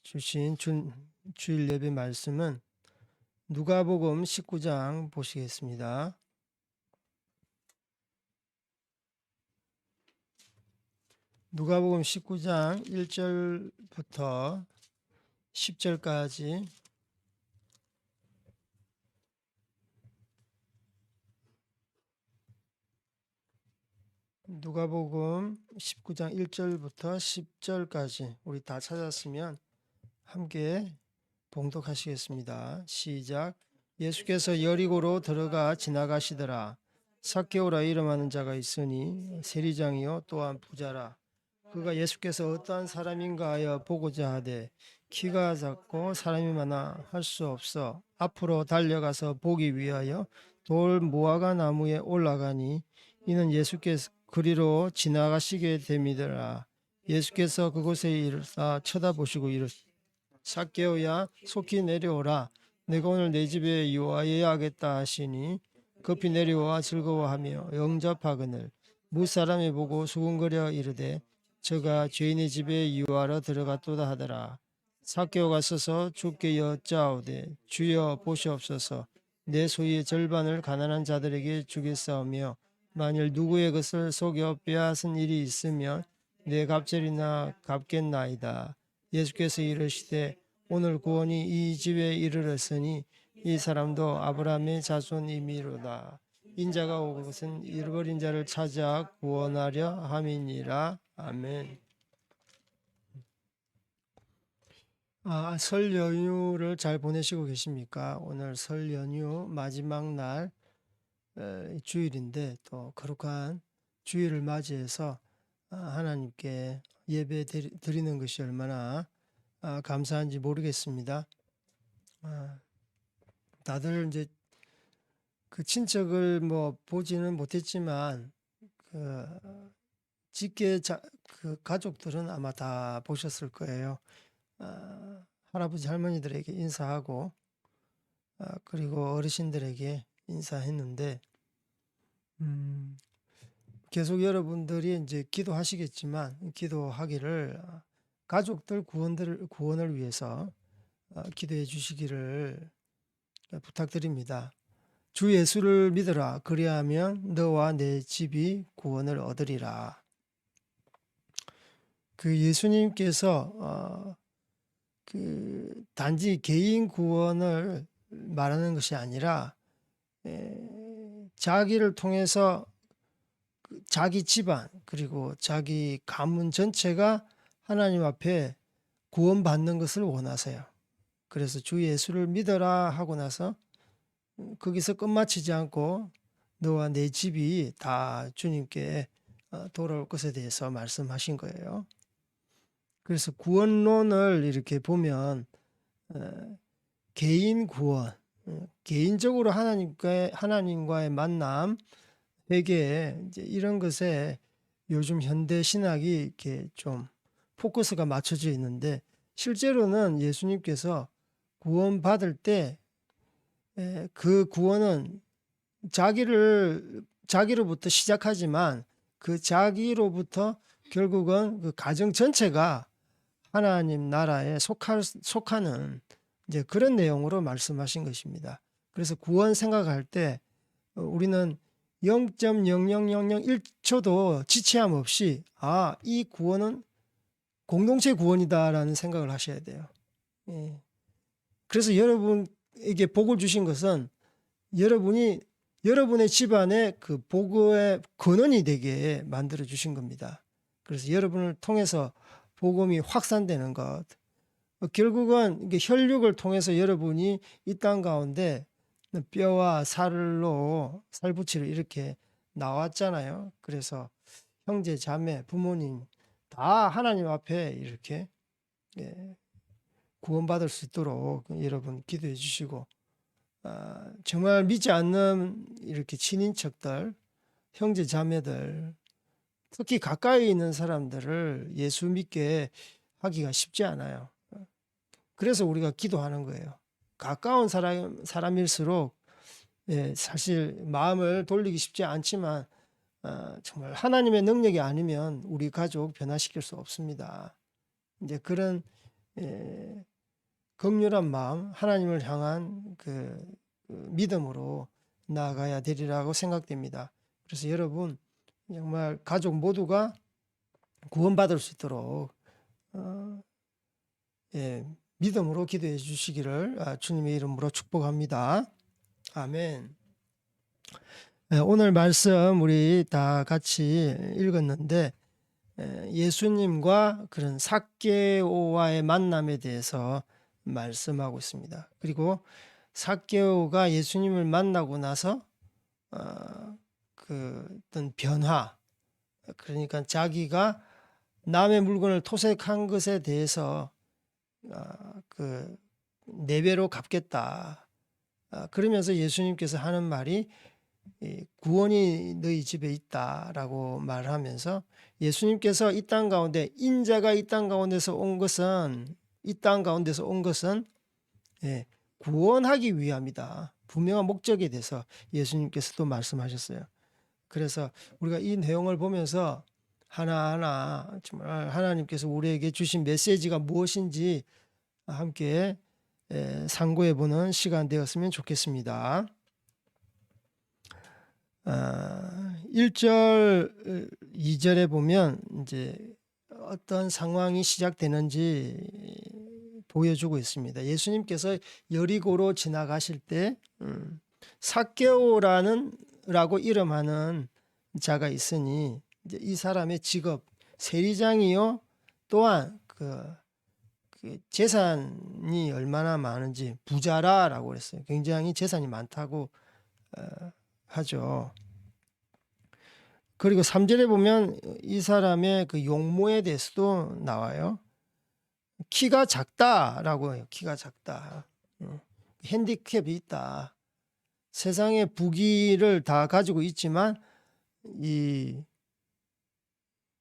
주신 주일 예배 말씀은 누가복음 19장 보시겠습니다. 누가복음 19장 1절부터 10절까지 누가복음 19장 1절부터 10절까지 우리 다 찾았으면 함께 봉독하시겠습니다. 시작. 예수께서 여리고로 들어가 지나가시더라. 삭개오라 이름하는 자가 있으니 세리장이요 또한 부자라. 그가 예수께서 어떠한 사람인가 하여 보고자 하되 키가 작고 사람이 많아 할 수 없어 앞으로 달려가서 보기 위하여 돌 무화과 나무에 올라가니 이는 예수께서 그리로 지나가시게 됨이더라. 예수께서 그곳에 이르사 쳐다보시고 이르시되 삭개오야 속히 내려오라. 내가 오늘 내 집에 유하여야 하겠다 하시니 급히 내려와 즐거워하며 영접하거늘 무사람이 보고 수군거려 이르되 저가 죄인의 집에 유하러 들어갔도다 하더라. 삭개오가 서서 주께 여짜오되 주여 보시옵소서. 내 소유의 절반을 가난한 자들에게 주겠사오며 만일 누구의 것을 속여 빼앗은 일이 있으면 내 갑절이나 갚겠나이다. 예수께서 이르시되 오늘 구원이 이 집에 이르렀으니 이 사람도 아브라함의 자손이미로다. 인자가 온 것은 잃어버린 자를 찾아 구원하려 함이니라. 아멘. 설 연휴를 잘 보내시고 계십니까? 오늘 설 연휴 마지막 날 주일인데 또 거룩한 주일을 맞이해서 하나님께 예배 드리는 것이 얼마나 감사한지 모르겠습니다. 다들 이제 그 친척을 뭐 보지는 못했지만 직계 그 가족들은 아마 다 보셨을 거예요. 할아버지 할머니들에게 인사하고 그리고 어르신들에게 인사했는데 계속 여러분들이 이제 기도하시겠지만 기도하기를 가족들 구원을 위해서 기도해 주시기를 부탁드립니다. 주 예수를 믿어라. 그리하면 너와 내 집이 구원을 얻으리라. 그 예수님께서 그 단지 개인 구원을 말하는 것이 아니라 자기를 통해서 자기 집안 그리고 자기 가문 전체가 하나님 앞에 구원받는 것을 원하세요. 그래서 주 예수를 믿어라 하고 나서 거기서 끝마치지 않고 너와 내 집이 다 주님께 돌아올 것에 대해서 말씀하신 거예요. 그래서 구원론을 이렇게 보면 개인 구원, 개인적으로 하나님과의 만남, 회개 이제 이런 것에 요즘 현대 신학이 이렇게 좀 포커스가 맞춰져 있는데 실제로는 예수님께서 구원받을 때 그 구원은 자기로부터 시작하지만 그 자기로부터 결국은 그 가정 전체가 하나님 나라에 속하는 이제 그런 내용으로 말씀하신 것입니다. 그래서 구원 생각할 때 우리는 0.00001초도 지체함 없이 이 구원은 공동체 구원이다라는 생각을 하셔야 돼요. 그래서 여러분에게 복을 주신 것은 여러분의 집안에 그 복의 근원이 되게 만들어 주신 겁니다. 그래서 여러분을 통해서 복음이 확산되는 것. 결국은 이게 혈육을 통해서 여러분이 이 땅 가운데 뼈와 살부치를 이렇게 나왔잖아요. 그래서 형제, 자매, 부모님 다 하나님 앞에 이렇게 구원받을 수 있도록 여러분 기도해 주시고 정말 믿지 않는 이렇게 친인척들, 형제, 자매들 특히 가까이 있는 사람들을 예수 믿게 하기가 쉽지 않아요. 그래서 우리가 기도하는 거예요. 가까운 사람일수록 사실 마음을 돌리기 쉽지 않지만 정말 하나님의 능력이 아니면 우리 가족 변화시킬 수 없습니다. 이제 그런 긍휼한 마음, 하나님을 향한 그 믿음으로 나아가야 되리라고 생각됩니다. 그래서 여러분 정말 가족 모두가 구원받을 수 있도록 믿음으로 기도해 주시기를 주님의 이름으로 축복합니다. 아멘. 오늘 말씀 우리 다 같이 읽었는데 예수님과 그런 삭개오와의 만남에 대해서 말씀하고 있습니다. 그리고 삭개오가 예수님을 만나고 나서 그 어떤 변화, 그러니까 자기가 남의 물건을 토색한 것에 대해서 그 4배로 갚겠다. 그러면서 예수님께서 하는 말이 구원이 너희 집에 있다라고 말하면서 예수님께서 이 땅 가운데 인자가 이 땅 가운데서 온 것은 구원하기 위함이다. 분명한 목적에 대해서 예수님께서도 말씀하셨어요. 그래서 우리가 이 내용을 보면서 하나하나 정말 하나님께서 우리에게 주신 메시지가 무엇인지 함께 상고해 보는 시간 되었으면 좋겠습니다. 1절, 2절에 보면 이제 어떤 상황이 시작되는지 보여주고 있습니다. 예수님께서 여리고로 지나가실 때 삭개오라고 이름하는 자가 있으니 이제 이 사람의 직업 세리장이요, 또한 그 재산이 얼마나 많은지 부자라고 그랬어요. 굉장히 재산이 많다고 하죠. 그리고 3절에 보면 이 사람의 그 용모에 대해서도 나와요. 키가 작다라고 해요. 키가 작다. 핸디캡이 있다. 세상의 부귀를 다 가지고 있지만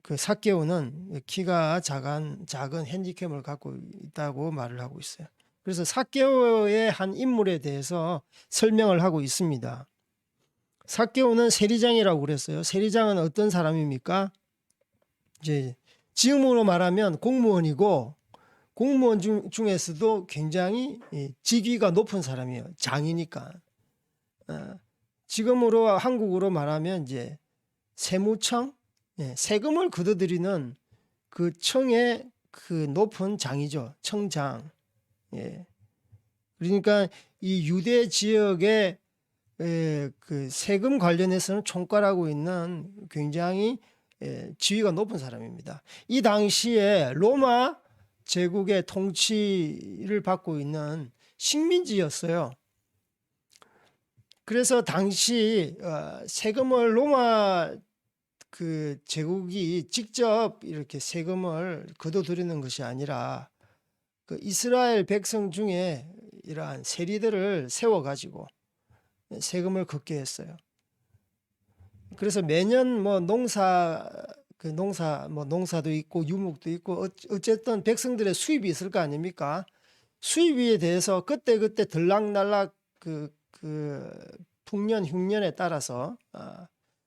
그 삭개오는 키가 작은 핸디캡을 갖고 있다고 말을 하고 있어요. 그래서 삭개오의 한 인물에 대해서 설명을 하고 있습니다. 삭개오는 세리장이라고 그랬어요. 세리장은 어떤 사람입니까? 이제 지금으로 말하면 공무원이고, 공무원 중에서도 굉장히 직위가 높은 사람이에요. 장이니까. 지금으로 한국으로 말하면 이제 세무청, 세금을 걷어들이는 그 청의 그 높은 장이죠. 청장. 그러니까 이 유대 지역의 그 세금 관련해서는 총괄하고 있는 굉장히 지위가 높은 사람입니다. 이 당시에 로마 제국의 통치를 받고 있는 식민지였어요. 그래서 당시 세금을 로마 그 제국이 직접 이렇게 세금을 걷어들이는 것이 아니라 그 이스라엘 백성 중에 이러한 세리들을 세워가지고 세금을 걷게 했어요. 그래서 매년 뭐 농사도 있고 유목도 있고 어쨌든 백성들의 수입이 있을 거 아닙니까? 수입에 대해서 그때 들락날락 그 풍년 흉년에 따라서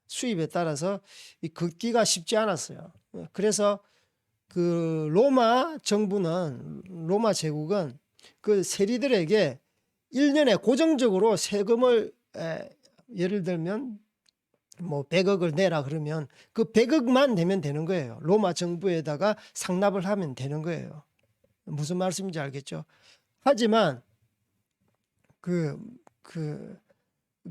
수입에 따라서 걷기가 쉽지 않았어요. 그래서 그 로마 제국은 그 세리들에게 1년에 고정적으로 세금을 예를 들면 뭐 100억을 내라 그러면 그 100억만 내면 되는 거예요. 로마 정부에다가 상납을 하면 되는 거예요. 무슨 말씀인지 알겠죠? 하지만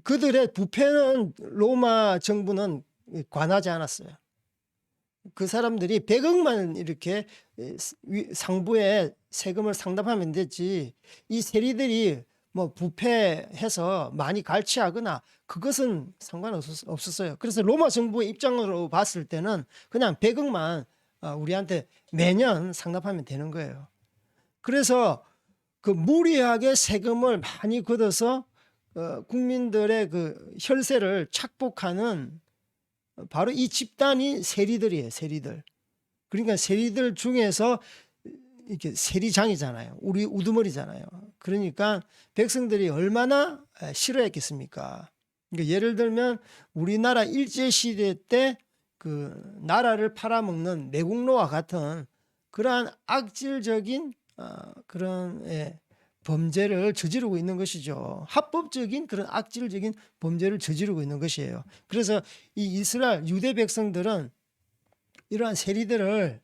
그들의 부패는 로마 정부는 관하지 않았어요. 그 사람들이 100억만 이렇게 상부에 세금을 상납하면 되지, 이 세리들이 뭐 부패해서 많이 갈취하거나 그것은 상관없었어요. 그래서 로마 정부의 입장으로 봤을 때는 그냥 100억만 우리한테 매년 상납하면 되는 거예요. 그래서 그 무리하게 세금을 많이 걷어서 국민들의 그 혈세를 착복하는 바로 이 집단이 세리들이에요. 세리들. 그러니까 세리들 중에서 이렇게 세리장이잖아요. 우리 우두머리잖아요. 그러니까 백성들이 얼마나 싫어했겠습니까? 그러니까 예를 들면 우리나라 일제시대 때 그 나라를 팔아먹는 매국노와 같은 그러한 악질적인 그런 범죄를 저지르고 있는 것이죠. 합법적인 그런 악질적인 범죄를 저지르고 있는 것이에요. 그래서 이 이스라엘 유대 백성들은 이러한 세리들을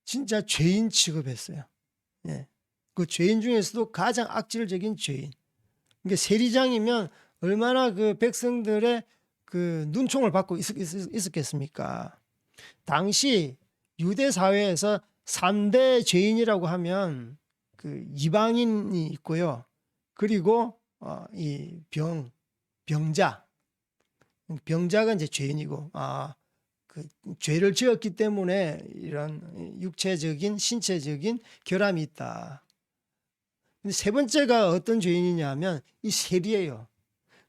진짜 죄인 취급했어요. 예. 그 죄인 중에서도 가장 악질적인 죄인. 그러니까 세리장이면 얼마나 그 백성들의 그 눈총을 받고 있었겠습니까? 당시 유대 사회에서 3대 죄인이라고 하면 그 이방인이 있고요. 그리고 이 병자가 이제 죄인이고, 그 죄를 지었기 때문에 이런 육체적인 신체적인 결함이 있다. 근데 세 번째가 어떤 죄인이냐면 이 세리예요.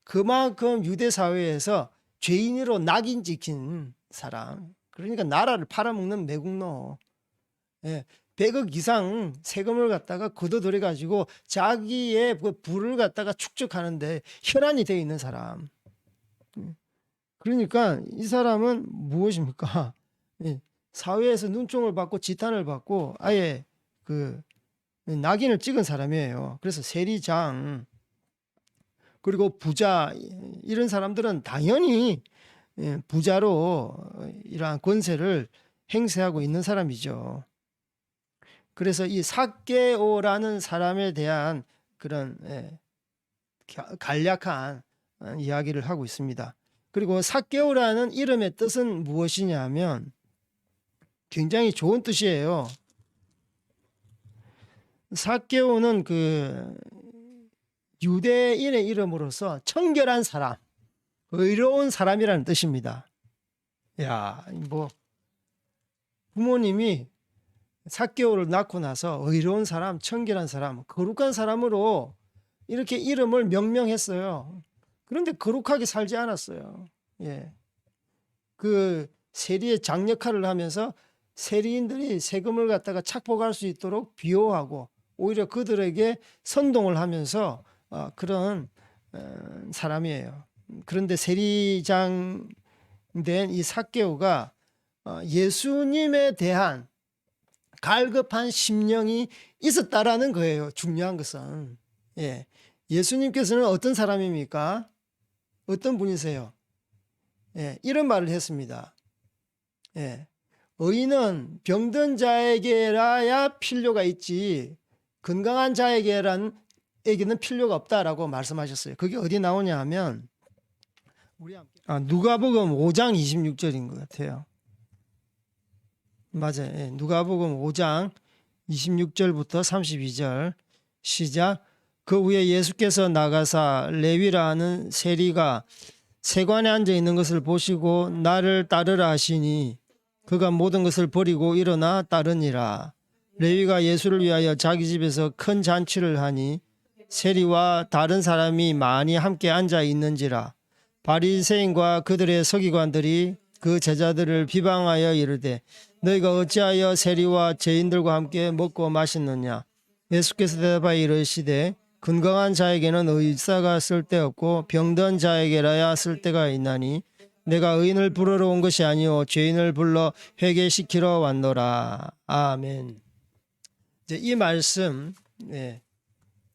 그만큼 유대 사회에서 죄인으로 낙인 찍힌 사람. 그러니까 나라를 팔아먹는 매국노. 100억 이상 세금을 갖다가 걷어들여 가지고 자기의 그 부를 갖다가 축적하는데 혈안이 되어 있는 사람. 그러니까 이 사람은 무엇입니까? 사회에서 눈총을 받고 지탄을 받고 아예 그 낙인을 찍은 사람이에요. 그래서 세리장 그리고 부자 이런 사람들은 당연히 부자로 이러한 권세를 행사하고 있는 사람이죠. 그래서 이 삭개오라는 사람에 대한 그런 간략한 이야기를 하고 있습니다. 그리고 삭개오라는 이름의 뜻은 무엇이냐면 굉장히 좋은 뜻이에요. 삭개오는 그 유대인의 이름으로서 청결한 사람, 의로운 사람이라는 뜻입니다. 야, 뭐 부모님이 삭개오를 낳고 나서 의로운 사람, 청결한 사람, 거룩한 사람으로 이렇게 이름을 명명했어요. 그런데 거룩하게 살지 않았어요. 그 세리의 장 역할을 하면서 세리인들이 세금을 갖다가 착복할 수 있도록 비호하고 오히려 그들에게 선동을 하면서 그런 사람이에요. 그런데 세리장 된 이 삭개오가 예수님에 대한 갈급한 심령이 있었다라는 거예요. 중요한 것은. 예수님께서는 어떤 사람입니까? 어떤 분이세요? 이런 말을 했습니다. 의인은 병든 자에게라야 필요가 있지 건강한 자에게는 필요가 없다라고 말씀하셨어요. 그게 어디 나오냐 하면 누가복음 5장 26절인 것 같아요. 맞아요. 누가복음 5장 26절부터 32절 시작. 그 후에 예수께서 나가사 레위라 하는 세리가 세관에 앉아 있는 것을 보시고 나를 따르라 하시니 그가 모든 것을 버리고 일어나 따르니라. 레위가 예수를 위하여 자기 집에서 큰 잔치를 하니 세리와 다른 사람이 많이 함께 앉아 있는지라. 바리새인과 그들의 서기관들이 그 제자들을 비방하여 이르되 너희가 어찌하여 세리와 죄인들과 함께 먹고 마시느냐. 예수께서 대답하여 이르시되 건강한 자에게는 의사가 쓸데없고 병든 자에게라야 쓸데가 있나니 내가 의인을 부르러 온 것이 아니요 죄인을 불러 회개시키러 왔노라. 아멘. 이제 이 말씀,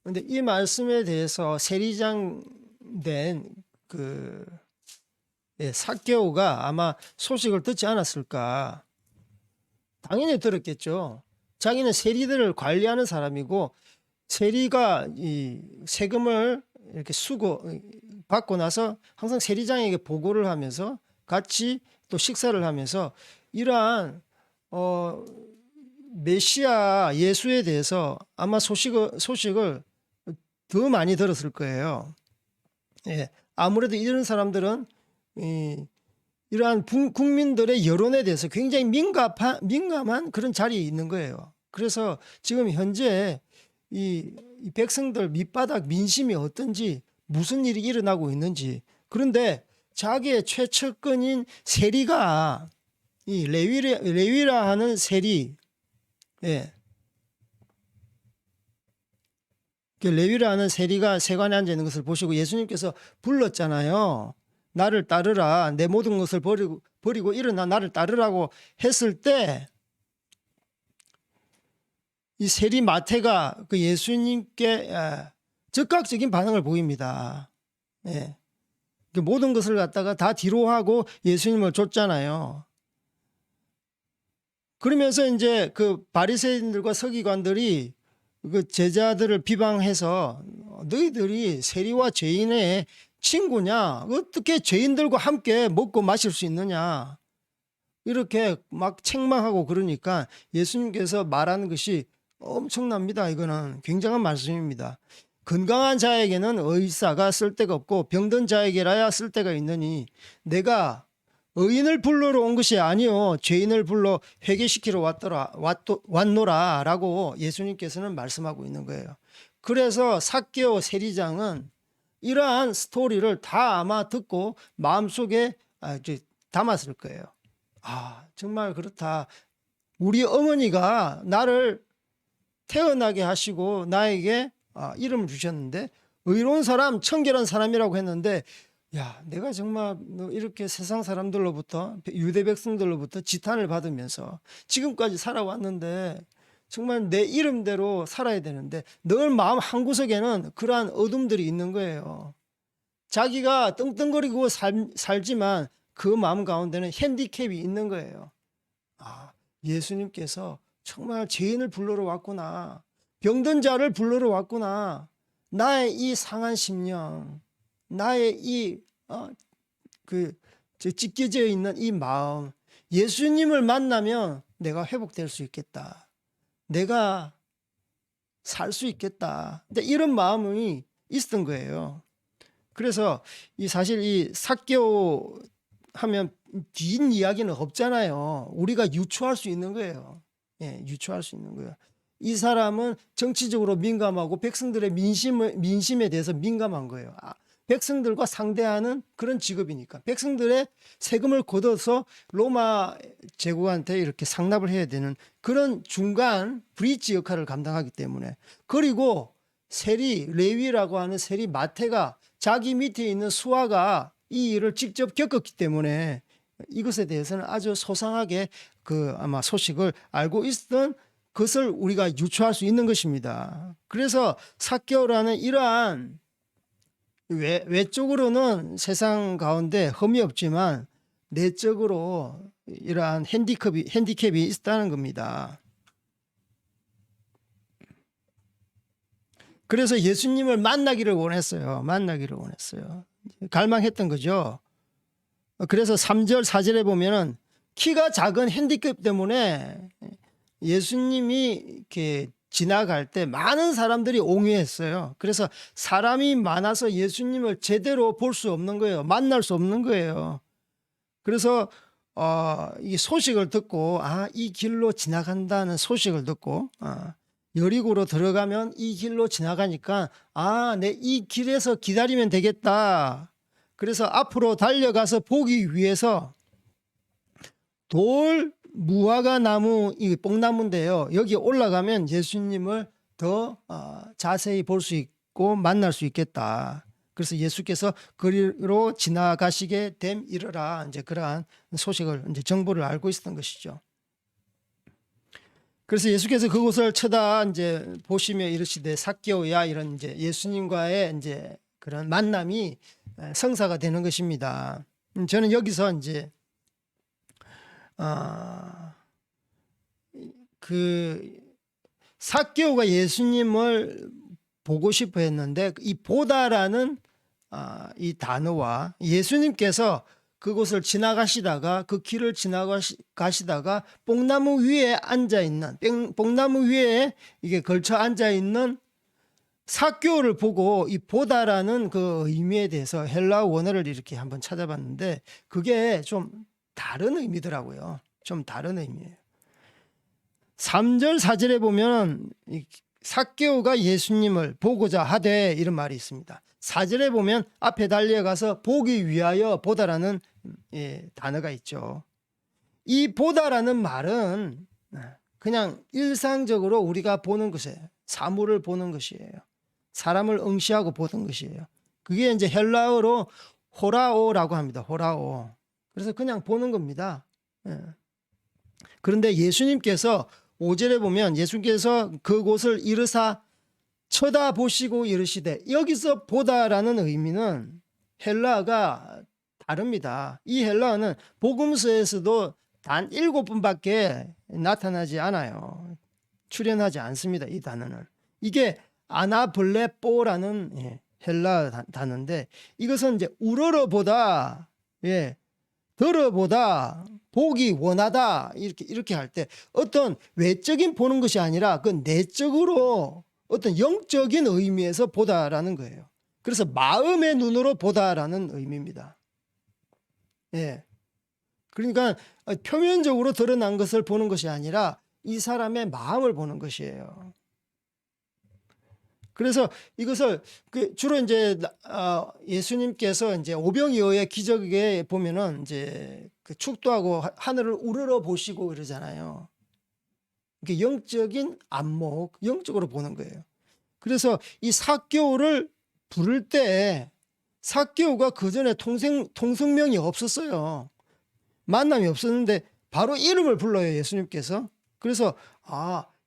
근데 이 말씀에 대해서 세리장 된 그 삭개오가 아마 소식을 듣지 않았을까? 당연히 들었겠죠. 자기는 세리들을 관리하는 사람이고 세리가 이 세금을 이렇게 받고 나서 항상 세리장에게 보고를 하면서 같이 또 식사를 하면서 이러한 메시아 예수에 대해서 아마 소식을 더 많이 들었을 거예요. 아무래도 이런 사람들은 이러한 국민들의 여론에 대해서 굉장히 민감한 그런 자리에 있는 거예요. 그래서 지금 현재 이 백성들 밑바닥 민심이 어떤지 무슨 일이 일어나고 있는지 그런데 자기의 최측근인 세리가 이 레위라 하는 세리 레위라 하는 세리가 세관에 앉아 있는 것을 보시고 예수님께서 불렀잖아요. 나를 따르라. 내 모든 것을 버리고 일어나 나를 따르라고 했을 때 이 세리 마태가 그 예수님께 즉각적인 반응을 보입니다. 예. 그 모든 것을 갖다가 다 뒤로 하고 예수님을 쫓잖아요. 그러면서 이제 그 바리새인들과 서기관들이 그 제자들을 비방해서 너희들이 세리와 죄인의 친구냐? 어떻게 죄인들과 함께 먹고 마실 수 있느냐? 이렇게 막 책망하고 그러니까 예수님께서 말하는 것이 엄청납니다. 이거는 굉장한 말씀입니다. 건강한 자에게는 의사가 쓸데가 없고 병든 자에게라야 쓸데가 있느니 내가 의인을 불러러 온 것이 아니요 죄인을 불러 회개시키러 왔노라 라고 예수님께서는 말씀하고 있는 거예요. 그래서 삭개오 세리장은 이러한 스토리를 다 아마 듣고 마음속에 담았을 거예요. 정말 그렇다. 우리 어머니가 나를 태어나게 하시고 나에게 이름을 주셨는데 의로운 사람, 청결한 사람이라고 했는데 야, 내가 정말 이렇게 세상 사람들로부터 유대 백성들로부터 지탄을 받으면서 지금까지 살아왔는데 정말 내 이름대로 살아야 되는데 늘 마음 한구석에는 그러한 어둠들이 있는 거예요. 자기가 떵떵거리고 살지만 그 마음 가운데는 핸디캡이 있는 거예요. 예수님께서 정말 죄인을 불러러 왔구나. 병든 자를 불러러 왔구나. 나의 이 상한 심령, 나의 이 찢겨져 있는 이 마음, 예수님을 만나면 내가 회복될 수 있겠다. 내가 살 수 있겠다. 근데 이런 마음이 있었던 거예요. 그래서 사실 이 삭개오 하면 뒷 이야기는 없잖아요. 우리가 유추할 수 있는 거예요. 예, 유추할 수 있는 거예요. 이 사람은 정치적으로 민감하고 백성들의 민심에 대해서 민감한 거예요. 백성들과 상대하는 그런 직업이니까 백성들의 세금을 걷어서 로마 제국한테 이렇게 상납을 해야 되는 그런 중간 브리지 역할을 감당하기 때문에 그리고 세리 레위라고 하는 세리 마태가 자기 밑에 있는 수하가 이 일을 직접 겪었기 때문에 이것에 대해서는 아주 소상하게 아마 소식을 알고 있었던 것을 우리가 유추할 수 있는 것입니다. 그래서 삭개오라는 이러한 외적으로는 세상 가운데 흠이 없지만 내적으로 이러한 핸디캡이 있다는 겁니다. 그래서 예수님을 만나기를 원했어요. 갈망했던 거죠. 그래서 3절 4절에 보면은 키가 작은 핸디캡 때문에 예수님이 이렇게 지나갈 때 많은 사람들이 옹회했어요. 그래서 사람이 많아서 예수님을 제대로 볼 수 없는 거예요. 만날 수 없는 거예요. 그래서 이 소식을 듣고 이 길로 지나간다는 소식을 듣고 여리고로 들어가면 이 길로 지나가니까 내 이 길에서 기다리면 되겠다. 그래서 앞으로 달려가서 보기 위해서 돌 무화과 나무, 이 뽕나무인데요. 여기 올라가면 예수님을 더 자세히 볼 수 있고 만날 수 있겠다. 그래서 예수께서 거리로 지나가시게 됨이러라. 이제 그러한 소식을 정보를 알고 있었던 것이죠. 그래서 예수께서 그곳을 쳐다 이제 보시며 이르시되 삭개오야 이런 이제 예수님과의 이제 그런 만남이 성사가 되는 것입니다. 저는 여기서 이제 삭개오가 예수님을 보고 싶어 했는데 이 보다라는 이 단어와 예수님께서 그곳을 지나가시다가 그 길을 지나가시다가 뽕나무 위에 앉아 있는 뽕나무 위에 이게 걸쳐 앉아 있는 삭개오를 보고 이 보다라는 그 의미에 대해서 헬라어 원어를 이렇게 한번 찾아봤는데 그게 좀 다른 의미더라고요. 좀 다른 의미예요. 3절 4절에 보면 삭개오가 예수님을 보고자 하되 이런 말이 있습니다. 4절에 보면 앞에 달려가서 보기 위하여 보다라는 단어가 있죠. 이 보다라는 말은 그냥 일상적으로 우리가 보는 것이에요. 사물을 보는 것이에요. 사람을 응시하고 보는 것이에요. 그게 이제 헬라어로 호라오라고 합니다. 호라오. 그래서 그냥 보는 겁니다. 그런데 예수님께서 5절에 보면 예수께서 그곳을 이르사 쳐다보시고 이르시되, 여기서 보다라는 의미는 헬라어가 다릅니다. 이 헬라어는 복음서에서도 단 7번밖에 나타나지 않아요. 출현하지 않습니다. 이 단어는. 이게 아나블레뽀라는 헬라어 단어인데, 이것은 이제 우러러보다, 들어보다, 보기 원하다, 이렇게 할 때 어떤 외적인 보는 것이 아니라 그 내적으로 어떤 영적인 의미에서 보다라는 거예요. 그래서 마음의 눈으로 보다라는 의미입니다. 그러니까 표면적으로 드러난 것을 보는 것이 아니라 이 사람의 마음을 보는 것이에요. 그래서 이것을 주로 이제 예수님께서 이제 오병이어의 기적에 보면은 이제 축도하고 하늘을 우러러 보시고 이러잖아요. 이게 영적인 안목, 영적으로 보는 거예요. 그래서 이 삭개오를 부를 때 삭개오가 그 전에 통성명이 없었어요. 만남이 없었는데 바로 이름을 불러요, 예수님께서. 그래서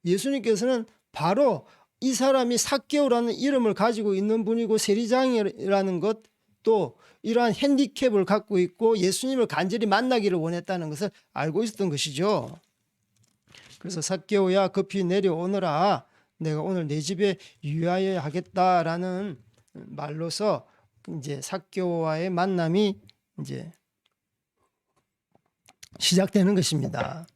예수님께서는 바로 이 사람이 삭개오라는 이름을 가지고 있는 분이고 세리장이라는 것, 또 이러한 핸디캡을 갖고 있고 예수님을 간절히 만나기를 원했다는 것을 알고 있었던 것이죠. 그래서 삭개오야 급히 내려오너라, 내가 오늘 내 집에 유하여야 하겠다라는 말로서 이제 삭개오와의 만남이 이제 시작되는 것입니다.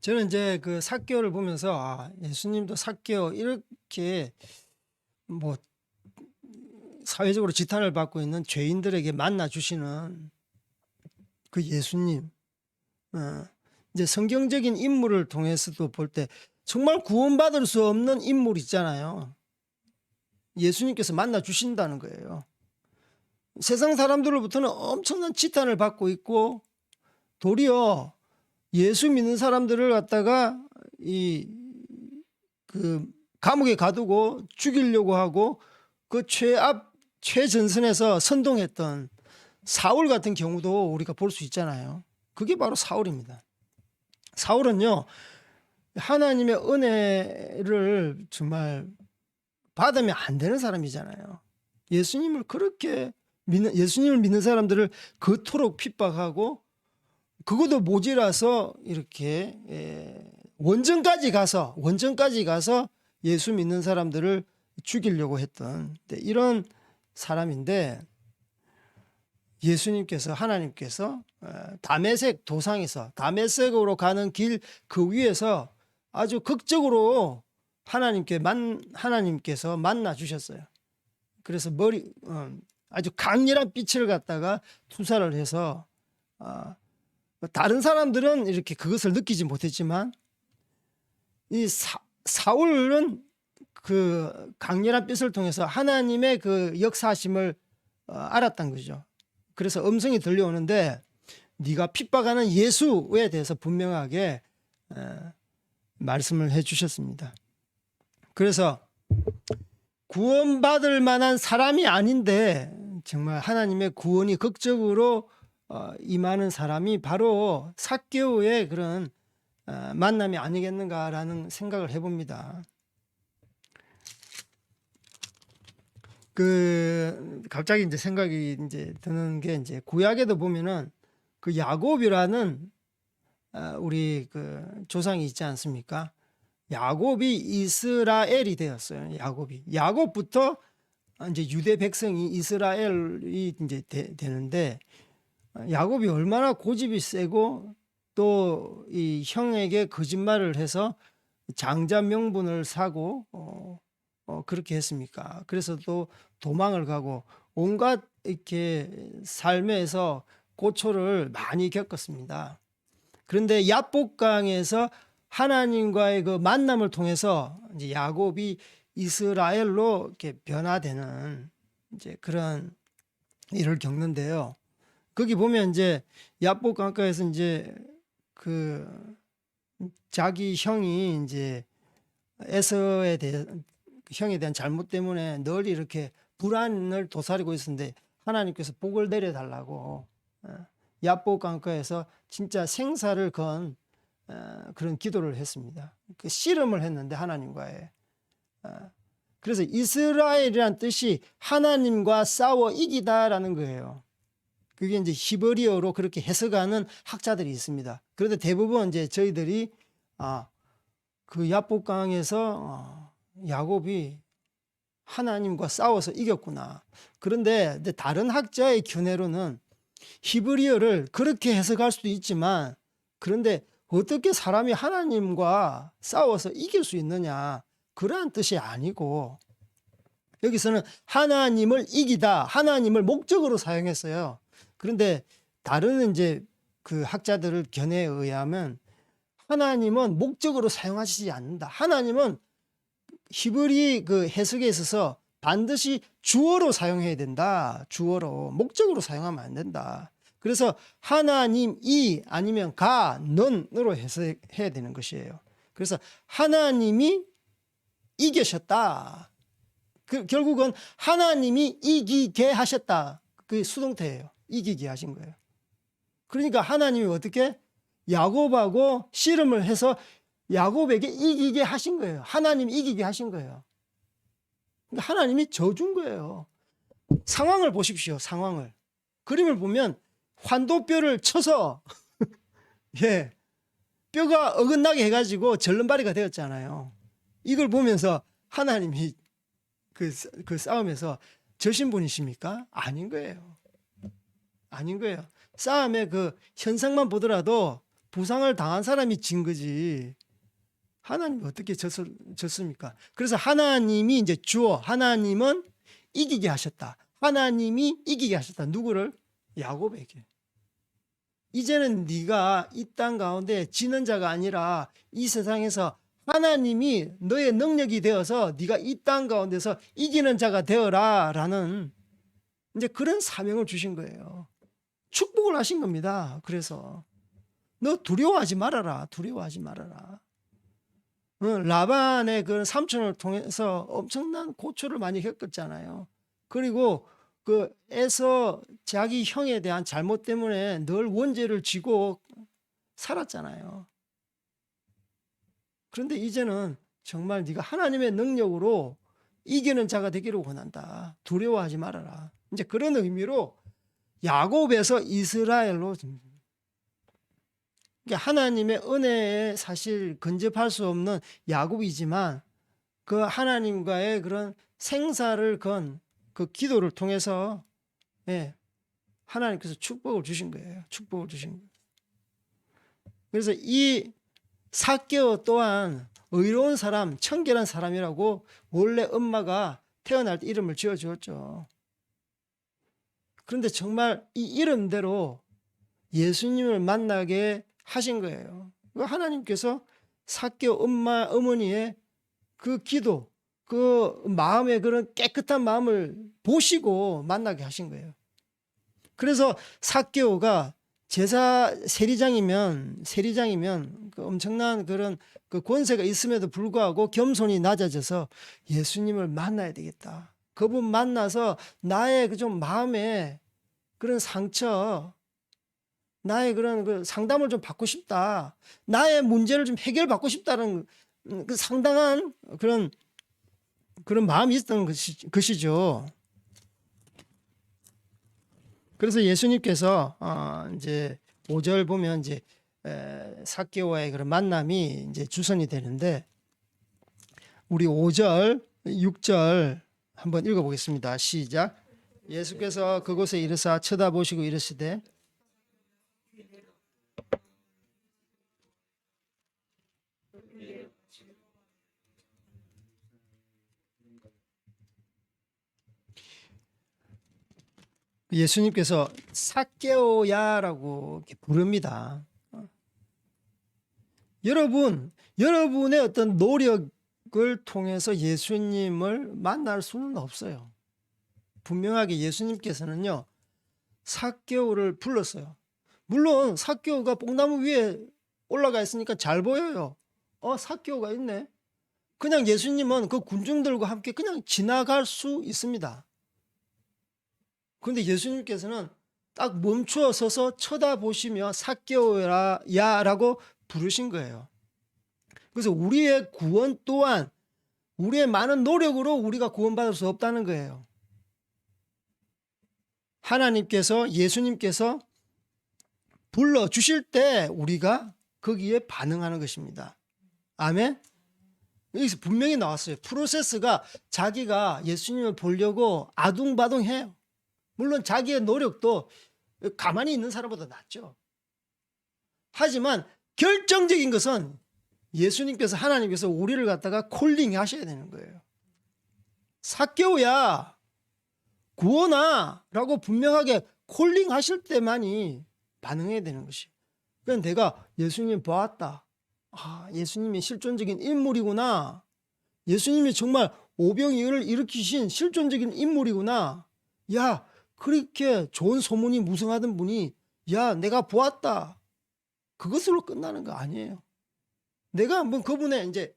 저는 이제 그 삭개오를 보면서 예수님도 삭개오 이렇게 뭐 사회적으로 지탄을 받고 있는 죄인들에게 만나 주시는 그 예수님, 이제 성경적인 인물을 통해서도 볼 때 정말 구원받을 수 없는 인물 있잖아요. 예수님께서 만나 주신다는 거예요. 세상 사람들로부터는 엄청난 지탄을 받고 있고, 도리어 예수 믿는 사람들을 갖다가 감옥에 가두고 죽이려고 하고 그 최전선에서 선동했던 사울 같은 경우도 우리가 볼 수 있잖아요. 그게 바로 사울입니다. 사울은요, 하나님의 은혜를 정말 받으면 안 되는 사람이잖아요. 예수님을 믿는 사람들을 그토록 핍박하고, 그것도 모자라서 이렇게 원정까지 가서 예수 믿는 사람들을 죽이려고 했던 이런 사람인데, 예수님께서, 하나님께서 다메섹 도상에서 다메섹으로 가는 길 그 위에서 아주 극적으로 하나님께서 만나 주셨어요. 그래서 아주 강렬한 빛을 갖다가 투사를 해서 다른 사람들은 이렇게 그것을 느끼지 못했지만 이 사울은 그 강렬한 빛을 통해서 하나님의 그 역사하심을 알았던 거죠. 그래서 음성이 들려오는데, 네가 핍박하는 예수에 대해서 분명하게 말씀을 해주셨습니다. 그래서 구원받을 만한 사람이 아닌데 정말 하나님의 구원이 극적으로 임하는 사람이 바로 삭개오의 그런 만남이 아니겠는가라는 생각을 해봅니다. 갑자기 이제 생각이 이제 드는 게, 이제 구약에도 보면은 그 야곱이라는 우리 그 조상이 있지 않습니까? 야곱이 이스라엘이 되었어요. 야곱부터 이제 유대 백성이 이스라엘이 이제 되는데, 야곱이 얼마나 고집이 세고 또 이 형에게 거짓말을 해서 장자 명분을 사고 그렇게 했습니까? 그래서 또 도망을 가고 온갖 이렇게 삶에서 고초를 많이 겪었습니다. 그런데 야복강에서 하나님과의 그 만남을 통해서 이제 야곱이 이스라엘로 이렇게 변화되는 이제 그런 일을 겪는데요. 거기 보면 이제 야복강가에서 이제 그 자기 형이 이제 형에 대한 잘못 때문에 늘 이렇게 불안을 도사리고 있었는데, 하나님께서 복을 내려달라고 야복강가에서 진짜 생사를 건 그런 기도를 했습니다. 그 씨름을 했는데 하나님과의. 그래서 이스라엘이란 뜻이 하나님과 싸워 이기다라는 거예요. 그게 이제 히브리어로 그렇게 해석하는 학자들이 있습니다. 그런데 대부분 이제 저희들이 그 야복강에서 야곱이 하나님과 싸워서 이겼구나. 그런데 다른 학자의 견해로는 히브리어를 그렇게 해석할 수도 있지만, 그런데 어떻게 사람이 하나님과 싸워서 이길 수 있느냐, 그러한 뜻이 아니고, 여기서는 하나님을 이기다, 하나님을 목적으로 사용했어요. 그런데 다른 이제 그 학자들의 견해에 의하면 하나님은 목적으로 사용하시지 않는다. 하나님은 히브리 그 해석에 있어서 반드시 주어로 사용해야 된다. 주어로, 목적으로 사용하면 안 된다. 그래서 하나님이 아니면 가, 넌으로 해석해야 되는 것이에요. 그래서 하나님이 이기셨다. 결국은 하나님이 이기게 하셨다. 그게 수동태예요. 이기게 하신 거예요. 그러니까 하나님이 어떻게 야곱하고 씨름을 해서 야곱에게 이기게 하신 거예요. 하나님이 이기게 하신 거예요. 그러니까 하나님이 져준 거예요. 상황을 보십시오. 상황을. 그림을 보면 환도뼈를 쳐서 예, 뼈가 어긋나게 해가지고 절름발이가 되었잖아요. 이걸 보면서 하나님이 그 싸움에서 저신 분이십니까? 아닌 거예요. 아닌 거예요. 싸움의 그 현상만 보더라도 부상을 당한 사람이 진 거지. 하나님이 어떻게 졌습니까? 그래서 하나님이 이제 주어, 하나님은 이기게 하셨다. 하나님이 이기게 하셨다. 누구를? 야곱에게. 이제는 네가 이 땅 가운데 지는 자가 아니라 이 세상에서 하나님이 너의 능력이 되어서 네가 이 땅 가운데서 이기는 자가 되어라 라는 이제 그런 사명을 주신 거예요. 축복을 하신 겁니다. 그래서 너 두려워하지 말아라. 두려워하지 말아라. 라반의 그 삼촌을 통해서 엄청난 고초를 많이 겪었잖아요. 그리고 그 에서 자기 형에 대한 잘못 때문에 늘 원죄를 지고 살았잖아요. 그런데 이제는 정말 네가 하나님의 능력으로 이기는 자가 되기를 원한다. 두려워하지 말아라. 이제 그런 의미로 야곱에서 이스라엘로, 그러니까 하나님의 은혜에 사실 근접할 수 없는 야곱이지만 그 하나님과의 그런 생사를 건 그 기도를 통해서 하나님께서 축복을 주신 거예요. 축복을 주신 거예요. 그래서 이 삭개오 또한 의로운 사람, 청결한 사람이라고 원래 엄마가 태어날 때 이름을 지어주었죠. 그런데 정말 이 이름대로 예수님을 만나게 하신 거예요. 하나님께서 삭개오 어머니의 그 기도, 그 마음의 그런 깨끗한 마음을 보시고 만나게 하신 거예요. 그래서 삭개오가 제사 세리장이면 그 엄청난 그런 그 권세가 있음에도 불구하고 겸손이 낮아져서 예수님을 만나야 되겠다. 그분 만나서 나의 그 좀 마음에 그런 상처, 나의 그런 그 상담을 좀 받고 싶다. 나의 문제를 좀 해결받고 싶다는 그 상당한 그런 마음이 있었던 것이죠. 그래서 예수님께서 이제 5절 보면 이제 삭개오와의 그런 만남이 이제 주선이 되는데, 우리 5절, 6절 한번 읽어보겠습니다. 시작. 예수께서 그곳에 이르사 쳐다보시고 이르시되 예수님께서 삭개오야라고 이렇게 부릅니다. 여러분의 어떤 노력을 통해서 예수님을 만날 수는 없어요. 분명하게 예수님께서는요, 삭개오를 불렀어요. 물론 삭개오가 뽕나무 위에 올라가 있으니까 잘 보여요. 삭개오가 있네. 그냥 예수님은 그 군중들과 함께 그냥 지나갈 수 있습니다. 그런데 예수님께서는 딱 멈추어 서서 쳐다보시며 삭개오야라고 부르신 거예요. 그래서 우리의 구원 또한 우리의 많은 노력으로 우리가 구원받을 수 없다는 거예요. 하나님께서, 예수님께서 불러주실 때 우리가 거기에 반응하는 것입니다. 아멘? 여기서 분명히 나왔어요. 프로세스가 자기가 예수님을 보려고 아둥바둥해요. 물론 자기의 노력도 가만히 있는 사람보다 낫죠. 하지만 결정적인 것은 예수님께서, 하나님께서 우리를 갖다가 콜링 하셔야 되는 거예요. 삭개오야, 구원아 라고 분명하게 콜링 하실 때만이 반응해야 되는 것이. 그러니까 내가 예수님 보았다. 예수님이 실존적인 인물이구나. 예수님이 정말 오병이어를 일으키신 실존적인 인물이구나. 야, 그렇게 좋은 소문이 무성하던 분이 야, 내가 보았다. 그것으로 끝나는 거 아니에요. 내가 한번 그분의 이제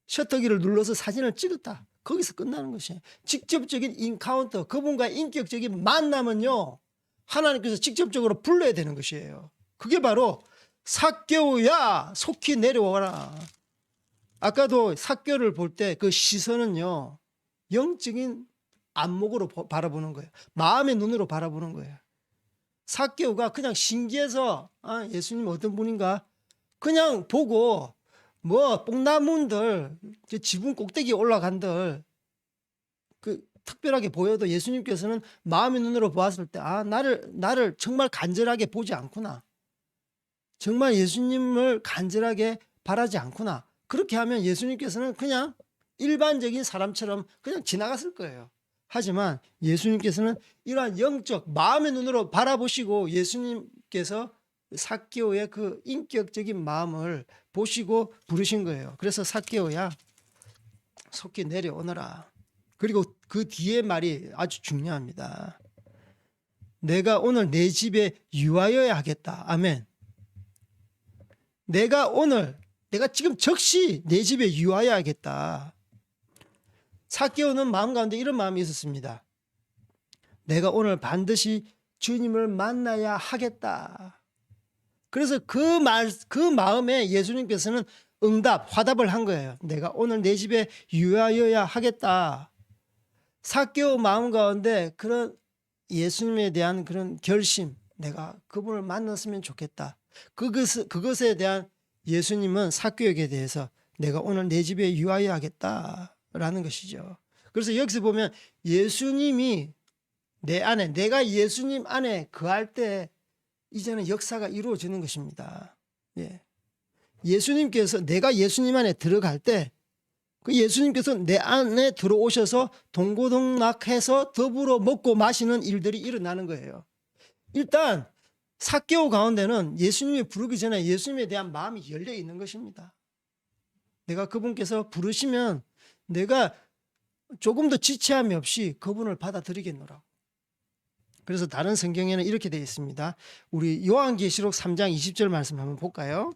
셔터키를 눌러서 사진을 찍었다. 거기서 끝나는 것이에요. 직접적인 인카운터, 그분과의 인격적인 만남은요, 하나님께서 직접적으로 불러야 되는 것이에요. 그게 바로 삭개오야, 속히 내려와라. 아까도 삭개오를 볼 때 그 시선은요, 영적인 안목으로 바라보는 거예요. 마음의 눈으로 바라보는 거예요. 삭개오가 그냥 신기해서 예수님 어떤 분인가 그냥 보고 뭐 뽕나무들 지붕 꼭대기에 올라간들 그 특별하게 보여도 예수님께서는 마음의 눈으로 보았을 때 나를 정말 간절하게 보지 않구나. 정말 예수님을 간절하게 바라지 않구나. 그렇게 하면 예수님께서는 그냥 일반적인 사람처럼 그냥 지나갔을 거예요. 하지만 예수님께서는 이러한 영적 마음의 눈으로 바라보시고 예수님께서 삭개오의 그 인격적인 마음을 보시고 부르신 거예요. 그래서 삭개오야, 속히 내려오너라. 그리고 그 뒤에 말이 아주 중요합니다. 내가 오늘 내 집에 유하여야 하겠다. 아멘. 내가 지금 즉시 내 집에 유하여야 하겠다. 삭개오는 마음 가운데 이런 마음이 있었습니다. 내가 오늘 반드시 주님을 만나야 하겠다. 그래서 그 마음에 예수님께서는 화답을 한 거예요. 내가 오늘 내 집에 유하여야 하겠다. 삭개오 마음 가운데 그런 예수님에 대한 그런 결심, 내가 그분을 만났으면 좋겠다. 그것에 대한 예수님은 삭개오에게 대해서 내가 오늘 내 집에 유하여야 하겠다라는 것이죠. 그래서 여기서 보면 예수님이 내 안에, 내가 예수님 안에 거할 때 이제는 역사가 이루어지는 것입니다. 예. 예수님께서, 내가 예수님 안에 들어갈 때 그 예수님께서 내 안에 들어오셔서 동고동락해서 더불어 먹고 마시는 일들이 일어나는 거예요. 일단 삭개오 가운데는 예수님이 부르기 전에 예수님에 대한 마음이 열려 있는 것입니다. 내가 그분께서 부르시면 내가 조금 더 지체함이 없이 그분을 받아들이겠노라고. 그래서 다른 성경에는 이렇게 되어 있습니다. 우리 요한계시록 3장 20절 말씀 한번 볼까요?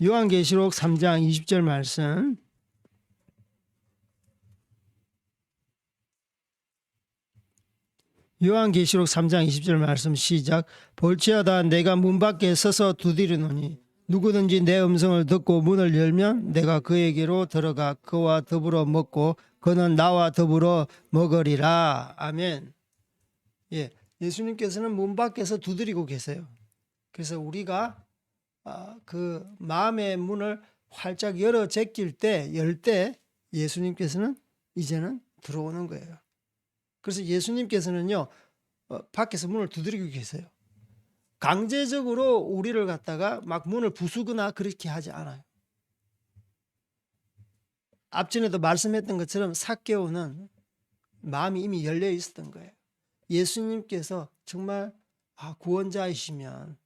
요한계시록 3장 20절 말씀. 요한계시록 3장 20절 말씀 시작. 볼지어다 내가 문 밖에 서서 두드리노니 누구든지 내 음성을 듣고 문을 열면 내가 그에게로 들어가 그와 더불어 먹고 그는 나와 더불어 먹으리라. 아멘. 예, 예수님께서는 문 밖에서 두드리고 계세요. 그래서 우리가 그 마음의 문을 활짝 열어 제낄 때, 열 때 예수님께서는 이제는 들어오는 거예요. 그래서 예수님께서는요, 밖에서 문을 두드리고 계세요. 강제적으로 우리를 갖다가 막 문을 부수거나 그렇게 하지 않아요. 앞전에도 말씀했던 것처럼 삭개오는 마음이 이미 열려 있었던 거예요. 예수님께서 정말 구원자이시면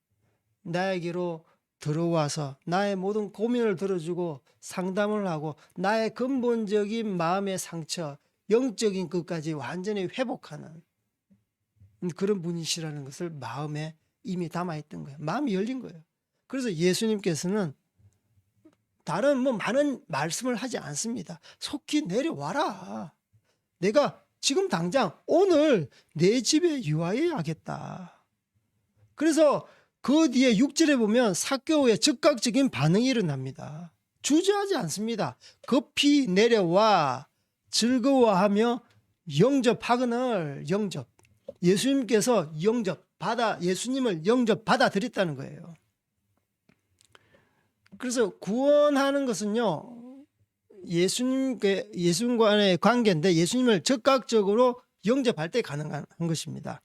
나에게로 들어와서 나의 모든 고민을 들어주고 상담을 하고 나의 근본적인 마음의 상처, 영적인 것까지 완전히 회복하는 그런 분이시라는 것을 마음에 이미 담아있던 거예요. 마음이 열린 거예요. 그래서 예수님께서는 다른 많은 말씀을 하지 않습니다. 속히 내려와라. 내가 지금 당장 오늘 내 집에 유하여야겠다. 그래서 그 뒤에 6절에 보면 삭개오의 즉각적인 반응이 일어납니다. 주저하지 않습니다. 급히 내려와 즐거워하며 영접하거늘. 영접. 예수님께서 예수님을 영접받아들였다는 거예요. 그래서 구원하는 것은요, 예수님과의 관계인데 예수님을 즉각적으로 영접할 때 가능한 것입니다.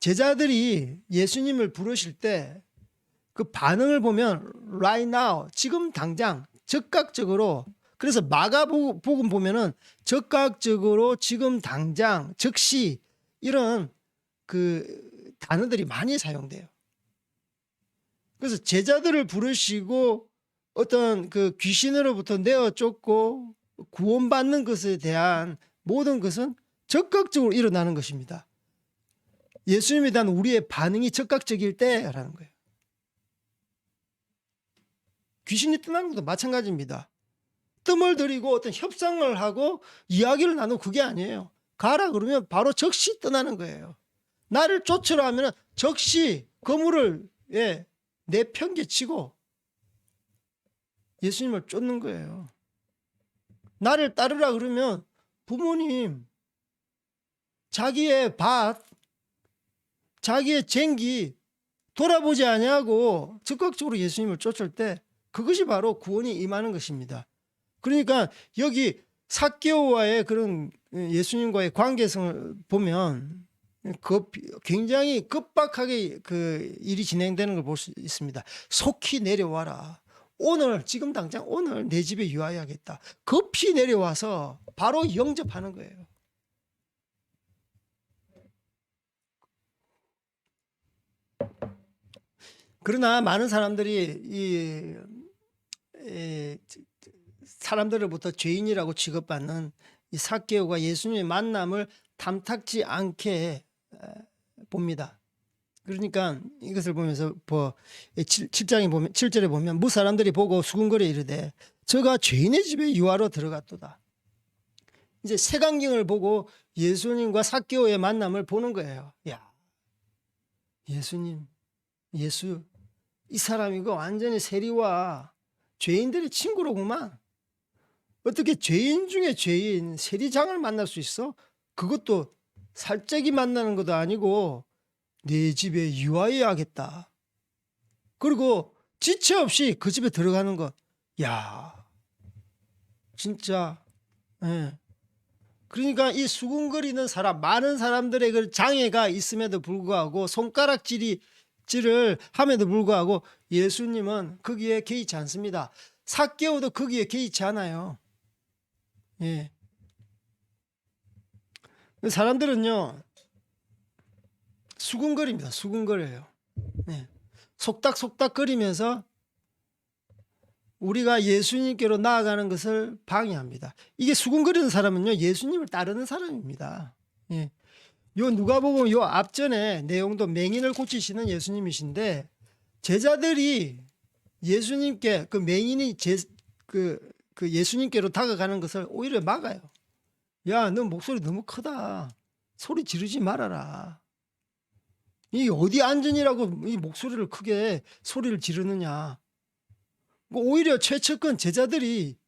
제자들이 예수님을 부르실 때 그 반응을 보면 right now, 지금 당장 즉각적으로, 그래서 마가복음 보면은 즉각적으로, 지금 당장, 즉시, 이런 그 단어들이 많이 사용돼요. 그래서 제자들을 부르시고 어떤 그 귀신으로부터 내어 쫓고 구원받는 것에 대한 모든 것은 적극적으로 일어나는 것입니다. 예수님에 대한 우리의 반응이 적극적일 때라는 거예요. 귀신이 떠나는 것도 마찬가지입니다. 뜸을 들이고 어떤 협상을 하고 이야기를 나누고 그게 아니에요. 가라 그러면 바로 즉시 떠나는 거예요. 나를 쫓으라 하면 즉시 거물을 내팽개치고 예수님을 쫓는 거예요. 나를 따르라 그러면 부모님, 자기의 밭, 자기의 쟁기 돌아보지 아니하고 적극적으로 예수님을 쫓을 때 그것이 바로 구원이 임하는 것입니다. 그러니까 여기 삭개오와의 그런 예수님과의 관계성을 보면 굉장히 급박하게 그 일이 진행되는 걸 볼 수 있습니다. 속히 내려와라. 오늘, 지금 당장 오늘 내 집에 유하여야겠다. 급히 내려와서 바로 영접하는 거예요. 그러나 많은 사람들이 사람들로부터 죄인이라고 취급받는 이 삭개오가 예수님의 만남을 탐탁지 않게 봅니다. 그러니까 이것을 보면서 7절에 보면 무 사람들이 보고 수군거려 이르되 저가 죄인의 집에 유하러 들어갔도다. 이제 세강경을 보고 예수님과 삭개오의 만남을 보는 거예요. 야, 예수님, 예수, 이 사람이 이거 완전히 세리와 죄인들의 친구로구만. 어떻게 죄인 중에 죄인 세리장을 만날 수 있어? 그것도 살짝이 만나는 것도 아니고 내 집에 유하여야겠다. 그리고 지체 없이 그 집에 들어가는 것. 야, 진짜. 예. 그러니까 이 수군거리는 사람, 많은 사람들의 그 장애가 있음에도 불구하고 손가락질을 함에도 불구하고 예수님은 거기에 개의치 않습니다. 삭개오도 거기에 개의치 않아요. 예. 사람들은요, 수군거립니다. 수군거려요. 예. 속닥속닥거리면서 우리가 예수님께로 나아가는 것을 방해합니다. 이게 수군거리는 사람은요, 예수님을 따르는 사람입니다. 예. 요 누가복음 요 앞전에 내용도 맹인을 고치시는 예수님이신데 제자들이 예수님께 그 맹인이 그 예수님께로 다가가는 것을 오히려 막아요. 야, 너 목소리 너무 크다. 소리 지르지 말아라. 이 어디 안전이라고 이 목소리를 크게 소리를 지르느냐. 오히려 최측근 제자들이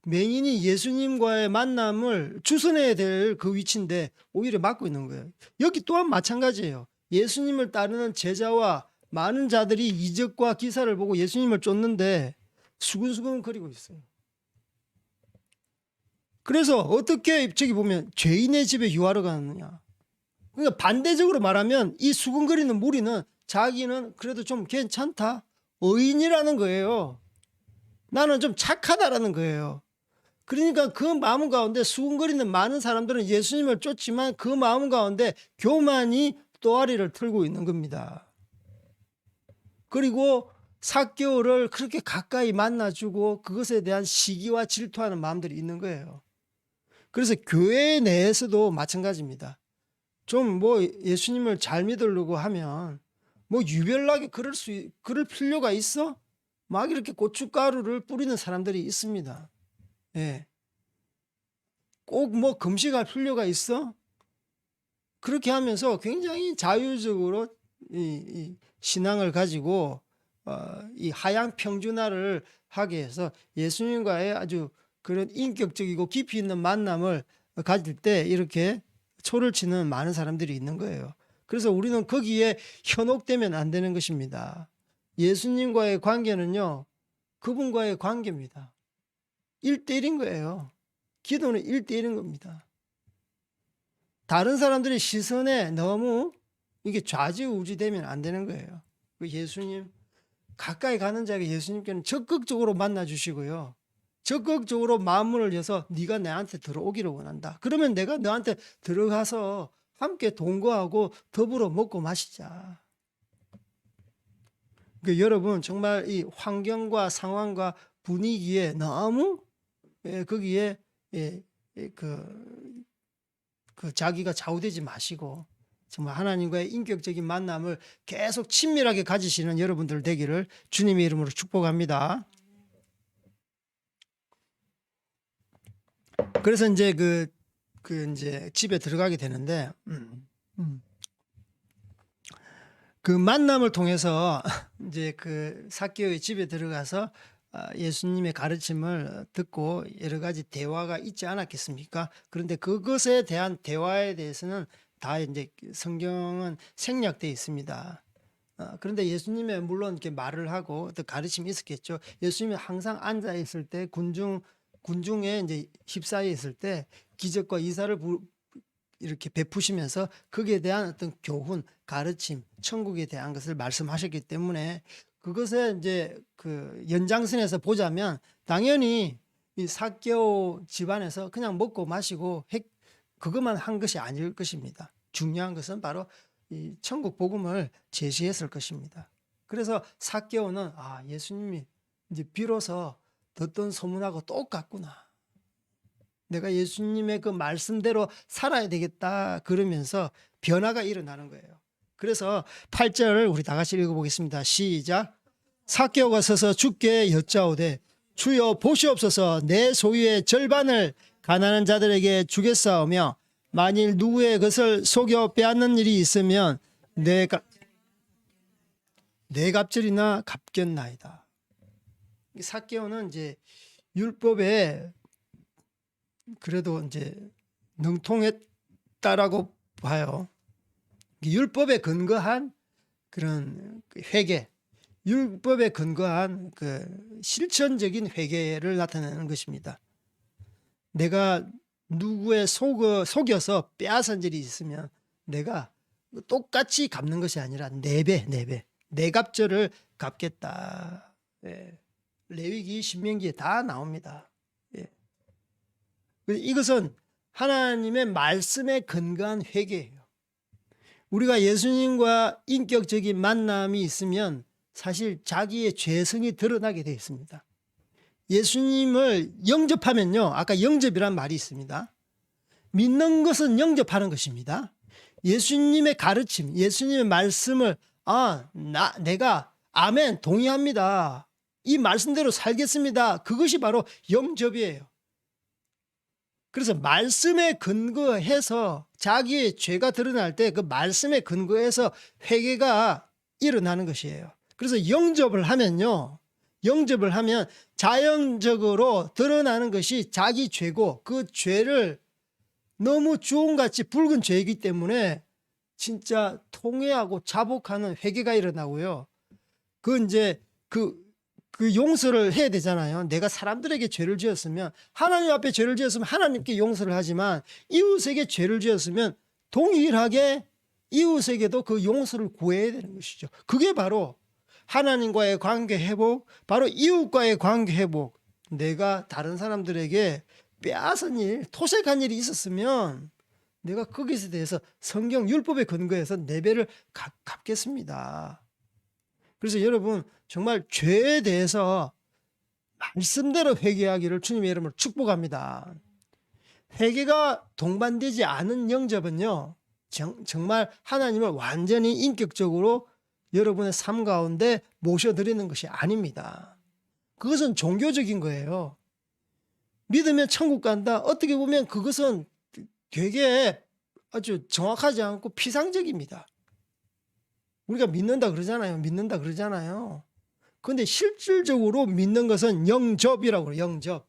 맹인이 예수님과의 만남을 주선해야 될 그 위치인데 오히려 막고 있는 거예요. 여기 또한 마찬가지예요. 예수님을 따르는 제자와 많은 자들이 이적과 기사를 보고 예수님을 쫓는데 수근수근 거리고 있어요. 그래서 어떻게 저기 보면 죄인의 집에 유하러 가느냐. 그러니까 반대적으로 말하면 이 수근거리는 무리는 자기는 그래도 좀 괜찮다. 의인이라는 거예요. 나는 좀 착하다라는 거예요. 그러니까 그 마음 가운데 수군거리는 많은 사람들은 예수님을 쫓지만 그 마음 가운데 교만이 또아리를 틀고 있는 겁니다. 그리고 삭개오를 그렇게 가까이 만나주고 그것에 대한 시기와 질투하는 마음들이 있는 거예요. 그래서 교회 내에서도 마찬가지입니다. 좀 뭐 예수님을 잘 믿으려고 하면 뭐 유별나게 그럴 필요가 있어? 막 이렇게 고춧가루를 뿌리는 사람들이 있습니다. 예. 꼭 뭐 금식할 필요가 있어? 그렇게 하면서 굉장히 자유적으로 이 신앙을 가지고 이 하향 평준화를 하게 해서 예수님과의 아주 그런 인격적이고 깊이 있는 만남을 가질 때 이렇게 초를 치는 많은 사람들이 있는 거예요. 그래서 우리는 거기에 현혹되면 안 되는 것입니다. 예수님과의 관계는요, 그분과의 관계입니다. 1대1인 거예요. 기도는 1대1인 겁니다. 다른 사람들의 시선에 너무 이게 좌지우지되면 안 되는 거예요. 그 예수님 가까이 가는 자에게 예수님께는 적극적으로 만나 주시고요. 적극적으로 마음문을 여서 네가 내한테 들어오기를 원한다. 그러면 내가 너한테 들어가서 함께 동거하고 더불어 먹고 마시자. 그 여러분 정말 이 환경과 상황과 분위기에 너무 거기에 그 자기가 좌우되지 마시고 정말 하나님과의 인격적인 만남을 계속 친밀하게 가지시는 여러분들 되기를 주님의 이름으로 축복합니다. 그래서 이제 이제 집에 들어가게 되는데, 그 만남을 통해서 이제 그 삭개오의 집에 들어가서 예수님의 가르침을 듣고 여러 가지 대화가 있지 않았겠습니까? 그런데 그것에 대한 대화에 대해서는 다 이제 성경은 생략되어 있습니다. 그런데 예수님의 물론 이렇게 말을 하고 또 가르침이 있었겠죠. 예수님이 항상 앉아 있을 때 군중에 이제 휩싸여 있을 때 기적과 이사를 이렇게 베푸시면서 거기에 대한 어떤 교훈, 가르침, 천국에 대한 것을 말씀하셨기 때문에 그것에 이제 그 연장선에서 보자면 당연히 이 삭개오 집안에서 그냥 먹고 마시고 그것만 한 것이 아닐 것입니다. 중요한 것은 바로 이 천국 복음을 제시했을 것입니다. 그래서 삭개오는 예수님이 이제 비로소 듣던 소문하고 똑같구나. 내가 예수님의 그 말씀대로 살아야 되겠다 그러면서 변화가 일어나는 거예요. 그래서 8절을 우리 다 같이 읽어보겠습니다. 시작. 삭개오가 서서 주께 여짜오되 주여 보시옵소서 내 소유의 절반을 가난한 자들에게 주겠사오며 만일 누구의 것을 속여 빼앗는 일이 있으면 내 갑절이나 갚겠나이다. 삭개오는 이제 율법에 그래도 이제 능통했다라고 봐요. 율법에 근거한 그런 회개, 율법에 근거한 그 실천적인 회개를 나타내는 것입니다. 내가 누구의 속여서 빼앗은 일이 있으면 내가 똑같이 갚는 것이 아니라 4배, 내 갑절을 갚겠다. 예. 레위기, 신명기에 다 나옵니다. 예. 이것은 하나님의 말씀에 근거한 회개예요. 우리가 예수님과 인격적인 만남이 있으면 사실 자기의 죄성이 드러나게 되어 있습니다. 예수님을 영접하면요. 아까 영접이란 말이 있습니다. 믿는 것은 영접하는 것입니다. 예수님의 가르침, 예수님의 말씀을 내가 아멘 동의합니다. 이 말씀대로 살겠습니다. 그것이 바로 영접이에요. 그래서 말씀에 근거해서 자기의 죄가 드러날 때 그 말씀에 근거해서 회개가 일어나는 것이에요. 그래서 영접을 하면 자연적으로 드러나는 것이 자기 죄고 그 죄를 너무 주홍같이 붉은 죄이기 때문에 진짜 통회하고 자복하는 회개가 일어나고요. 이제 그 용서를 해야 되잖아요. 내가 사람들에게 죄를 지었으면 하나님 앞에 죄를 지었으면 하나님께 용서를 하지만 이웃에게 죄를 지었으면 동일하게 이웃에게도 그 용서를 구해야 되는 것이죠. 그게 바로 하나님과의 관계 회복, 바로 이웃과의 관계 회복. 내가 다른 사람들에게 빼앗은 일, 토색한 일이 있었으면 내가 거기에 대해서 성경 율법에 근거해서 4배를 갚겠습니다. 그래서 여러분 정말 죄에 대해서 말씀대로 회개하기를 주님의 이름으로 축복합니다. 회개가 동반되지 않은 영접은요, 정말 하나님을 완전히 인격적으로 여러분의 삶 가운데 모셔드리는 것이 아닙니다. 그것은 종교적인 거예요. 믿으면 천국 간다. 어떻게 보면 그것은 되게 아주 정확하지 않고 피상적입니다. 우리가 믿는다 그러잖아요. 믿는다 그러잖아요. 그런데 실질적으로 믿는 것은 영접이라고 그래요. 영접.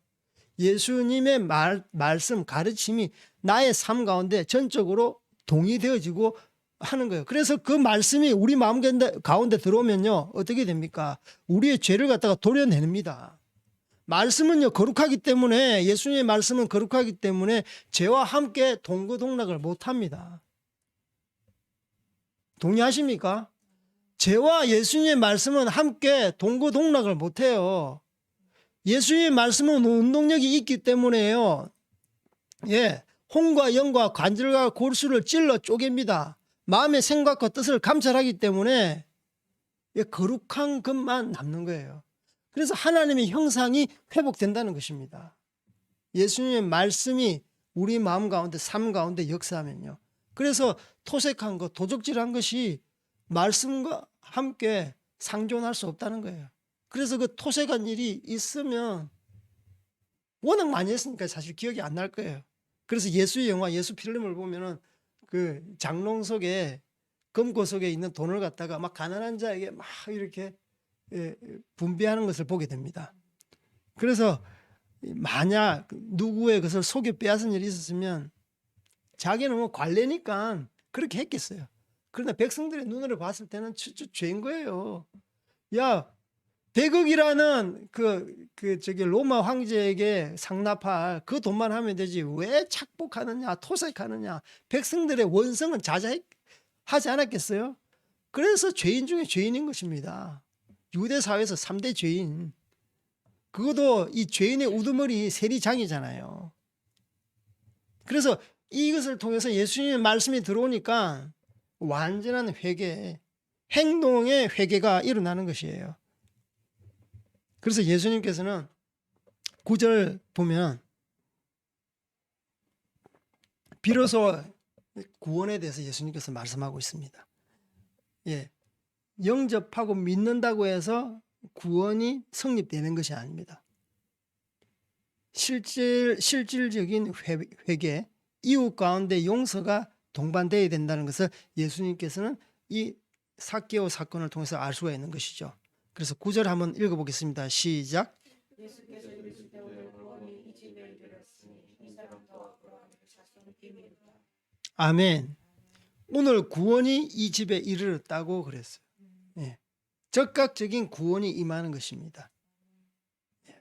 예수님의 말씀, 가르침이 나의 삶 가운데 전적으로 동의되어지고 하는 거예요. 그래서 그 말씀이 우리 마음 가운데 들어오면요. 어떻게 됩니까? 우리의 죄를 갖다가 도려냅니다. 말씀은요, 거룩하기 때문에, 예수님의 말씀은 거룩하기 때문에 죄와 함께 동거동락을 못 합니다. 동의하십니까? 죄와 예수님의 말씀은 함께 동거동락을 못 해요. 예수님의 말씀은 운동력이 있기 때문에요. 예, 혼과 영과 관절과 골수를 찔러 쪼갭니다. 마음의 생각과 뜻을 감찰하기 때문에 거룩한 것만 남는 거예요. 그래서 하나님의 형상이 회복된다는 것입니다. 예수님의 말씀이 우리 마음 가운데, 삶 가운데 역사하면요. 그래서 토색한 것, 도적질한 것이 말씀과 함께 상존할 수 없다는 거예요. 그래서 그 토색한 일이 있으면 워낙 많이 했으니까 사실 기억이 안 날 거예요. 그래서 예수의 영화, 예수 필름을 보면은 그 장롱 속에, 금고 속에 있는 돈을 갖다가 막 가난한 자에게 막 이렇게 분배하는 것을 보게 됩니다. 그래서 만약 누구의 것을 속여 빼앗은 일이 있었으면 자기는 뭐 관례니까 그렇게 했겠어요. 그러나 백성들의 눈으로 봤을 때는 죄인 거예요. 야, 100억이라는 저기 로마 황제에게 상납할 그 돈만 하면 되지 왜 착복하느냐, 토색하느냐. 백성들의 원성은 자자하지 않았겠어요? 그래서 죄인 중에 죄인인 것입니다. 유대 사회에서 3대 죄인. 그것도 이 죄인의 우두머리 세리장이잖아요. 그래서 이것을 통해서 예수님의 말씀이 들어오니까 완전한 회개, 행동의 회개가 일어나는 것이에요. 그래서 예수님께서는 9절 보면 비로소 구원에 대해서 예수님께서 말씀하고 있습니다. 예, 영접하고 믿는다고 해서 구원이 성립되는 것이 아닙니다. 실질적인 회개, 이웃 가운데 용서가 동반되어야 된다는 것을 예수님께서는 이 삭개오 사건을 통해서 알 수가 있는 것이죠. 그래서 9절 한번 읽어보겠습니다. 시작. 아멘. 오늘 구원이 이 집에 이르렀다고 그랬어요. 예. 즉각적인 구원이 임하는 것입니다. 예.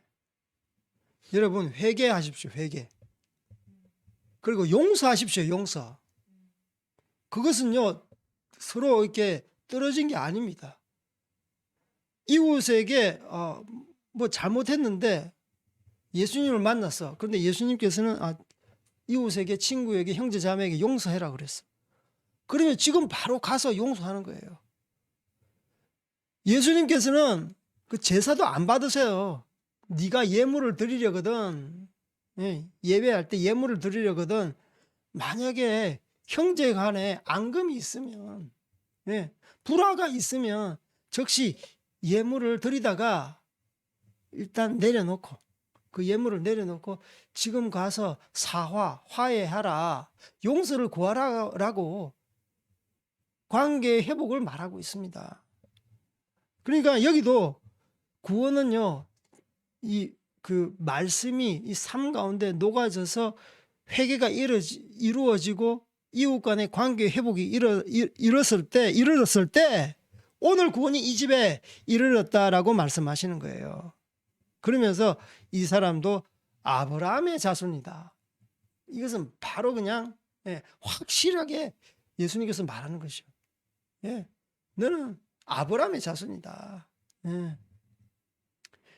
여러분 회개하십시오. 회개. 그리고 용서하십시오. 용서. 그것은요 서로 이렇게 떨어진 게 아닙니다. 이웃에게 뭐 잘못했는데 예수님을 만났어. 그런데 예수님께서는 이웃에게, 친구에게, 형제 자매에게 용서해라 그랬어. 그러면 지금 바로 가서 용서하는 거예요. 예수님께서는 그 제사도 안 받으세요. 네가 예물을 드리려거든, 예배할 때 예물을 드리려거든, 만약에 형제 간에 앙금이 있으면, 불화가 있으면 즉시 예물을 드리다가 일단 내려놓고, 그 예물을 내려놓고 지금 가서 화해하라, 용서를 구하라고 관계 회복을 말하고 있습니다. 그러니까 여기도 구원은요, 그 말씀이 이 삶 가운데 녹아져서 회개가 이루어지고 이웃 간의 관계 회복이 이르렀을 때 오늘 구원이 이 집에 이르렀다라고 말씀하시는 거예요. 그러면서 이 사람도 아브라함의 자손이다. 이것은 바로 그냥 확실하게 예수님께서 말하는 것이죠. 너는 아브라함의 자손이다.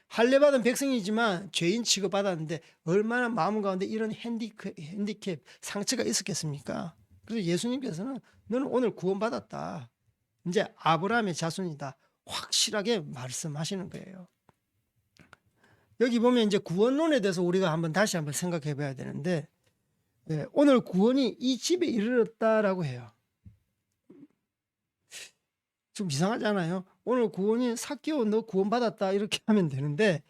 할례받은 백성이지만 죄인 취급받았는데 얼마나 마음 가운데 이런 핸디캡, 상처가 있었겠습니까? 그래서 예수님께서는 너는 오늘 구원받았다. 이제 아브라함의 자손이다. 확실하게 말씀하시는 거예요. 여기 보면 이제 구원론에 대해서 우리가 다시 한번 생각해 봐야 되는데, 오늘 구원이 이 집에 이르렀다라고 해요. 좀 이상하잖아요. 오늘 구원이 삭개오 너 구원받았다 이렇게 하면 되는데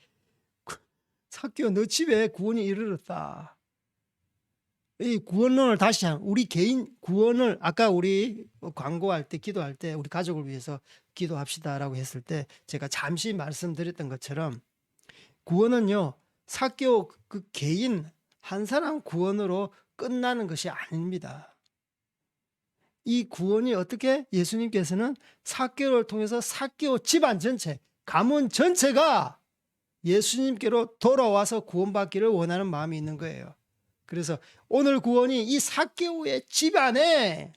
삭개오 너 집에 구원이 이르렀다. 이 구원론을 다시 우리 개인 구원을 아까 우리 광고할 때 기도할 때 우리 가족을 위해서 기도합시다라고 했을 때 제가 잠시 말씀드렸던 것처럼 구원은요 삭개오 그 개인 한 사람 구원으로 끝나는 것이 아닙니다. 이 구원이 어떻게 예수님께서는 삭개오를 통해서 삭개오 집안 전체 가문 전체가 예수님께로 돌아와서 구원받기를 원하는 마음이 있는 거예요. 그래서 오늘 구원이 이 삭개오의 집안에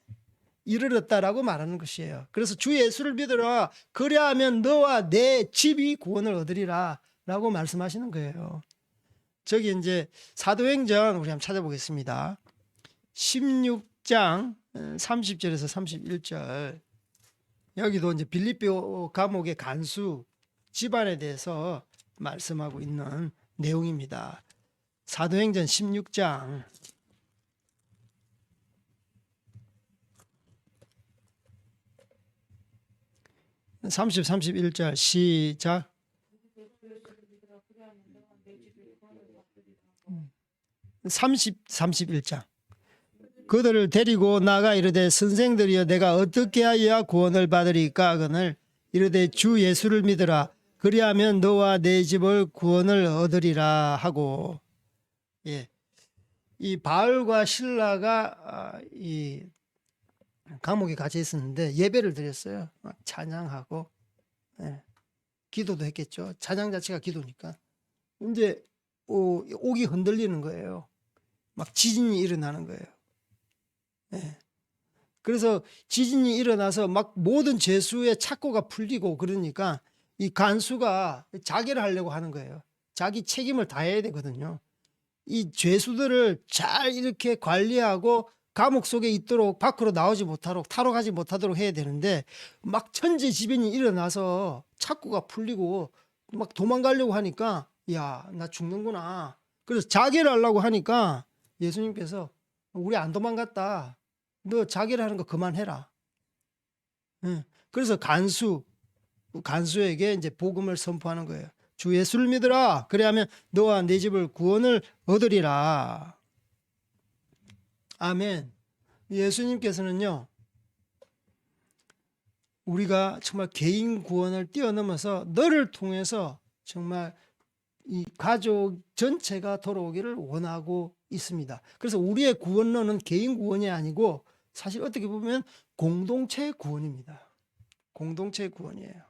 이르렀다라고 말하는 것이에요. 그래서 주 예수를 믿으라 그리하면 너와 내 집이 구원을 얻으리라 라고 말씀하시는 거예요. 저기 이제 사도행전 우리 한번 찾아보겠습니다. 16장 30절에서 31절 여기도 이제 빌립보 감옥의 간수 집안에 대해서 말씀하고 있는 내용입니다. 사도행전 16장 30, 31절 시작. 31장 그들을 데리고 나가 이르되 선생들이여 내가 어떻게 하여야 구원을 받으리까 하거늘 이르되 주 예수를 믿으라 그리하면 너와 내 집을 구원을 얻으리라 하고 예. 이 바울과 실라가 이 감옥에 갇혀 있었는데 예배를 드렸어요. 찬양하고 예. 기도도 했겠죠. 찬양 자체가 기도니까. 이제 옥이 흔들리는 거예요. 막 지진이 일어나는 거예요. 예. 그래서 지진이 일어나서 막 모든 죄수의 착고가 풀리고 그러니까 이 간수가 자결을 하려고 하는 거예요. 자기 책임을 다해야 되거든요. 이 죄수들을 잘 이렇게 관리하고 감옥 속에 있도록 밖으로 나오지 못하도록 탈옥하지 못하도록 해야 되는데 막 천재지변이 일어나서 착고가 풀리고 막 도망가려고 하니까 야, 나 죽는구나. 그래서 자결을 하려고 하니까 예수님께서 우리 안 도망갔다. 너 자결을 하는 거 그만해라. 그래서 간수에게 이제 복음을 선포하는 거예요. 주 예수를 믿으라. 그래야면 너와 내 집을 구원을 얻으리라. 아멘. 예수님께서는요, 우리가 정말 개인 구원을 뛰어넘어서 너를 통해서 정말 이 가족 전체가 돌아오기를 원하고 있습니다. 그래서 우리의 구원론은 개인 구원이 아니고 사실 어떻게 보면 공동체 구원입니다. 공동체 구원이에요.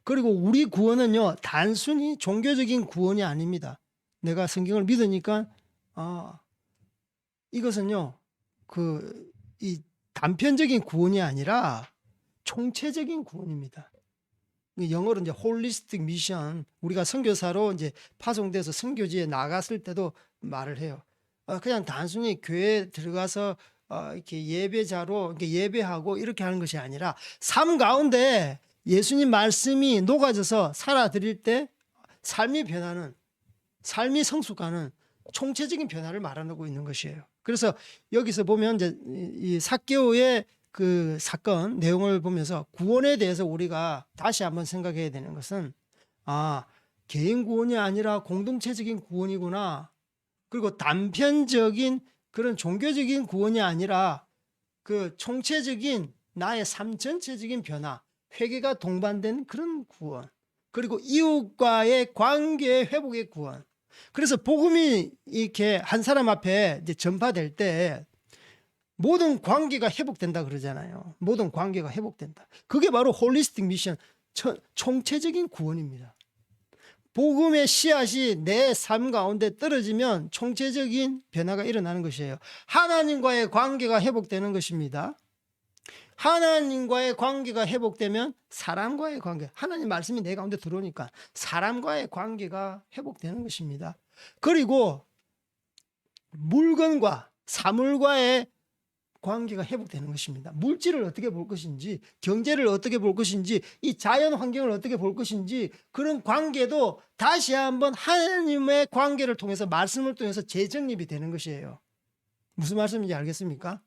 그리고 우리 구원은요, 단순히 종교적인 구원이 아닙니다. 내가 성경을 믿으니까, 이것은요, 이 단편적인 구원이 아니라 총체적인 구원입니다. 영어로 이제 홀리스틱 미션, 우리가 선교사로 이제 파송돼서 선교지에 나갔을 때도 말을 해요. 그냥 단순히 교회에 들어가서 이렇게 예배자로 이렇게 예배하고 이렇게 하는 것이 아니라 삶 가운데 예수님 말씀이 녹아져서 살아드릴 때 삶이 변하는, 삶이 성숙하는 총체적인 변화를 말하고 있는 것이에요. 그래서 여기서 보면 이제 이 삭개오의 그 사건 내용을 보면서 구원에 대해서 우리가 다시 한번 생각해야 되는 것은 개인 구원이 아니라 공동체적인 구원이구나. 그리고 단편적인 그런 종교적인 구원이 아니라 그 총체적인 나의 삶 전체적인 변화, 회개가 동반된 그런 구원, 그리고 이웃과의 관계 회복의 구원. 그래서 복음이 이렇게 한 사람 앞에 이제 전파될 때 모든 관계가 회복된다 그러잖아요. 모든 관계가 회복된다. 그게 바로 홀리스틱 미션, 총체적인 구원입니다. 복음의 씨앗이 내 삶 가운데 떨어지면 총체적인 변화가 일어나는 것이에요. 하나님과의 관계가 회복되는 것입니다. 하나님과의 관계가 회복되면 사람과의 관계, 하나님 말씀이 내 가운데 들어오니까 사람과의 관계가 회복되는 것입니다. 그리고 물건과 사물과의 관계가 회복되는 것입니다. 물질을 어떻게 볼 것인지, 경제를 어떻게 볼 것인지, 이 자연 환경을 어떻게 볼 것인지, 그런 관계도 다시 한번 하나님의 관계를 통해서, 말씀을 통해서 재정립이 되는 것이에요. 무슨 말씀인지 알겠습니까?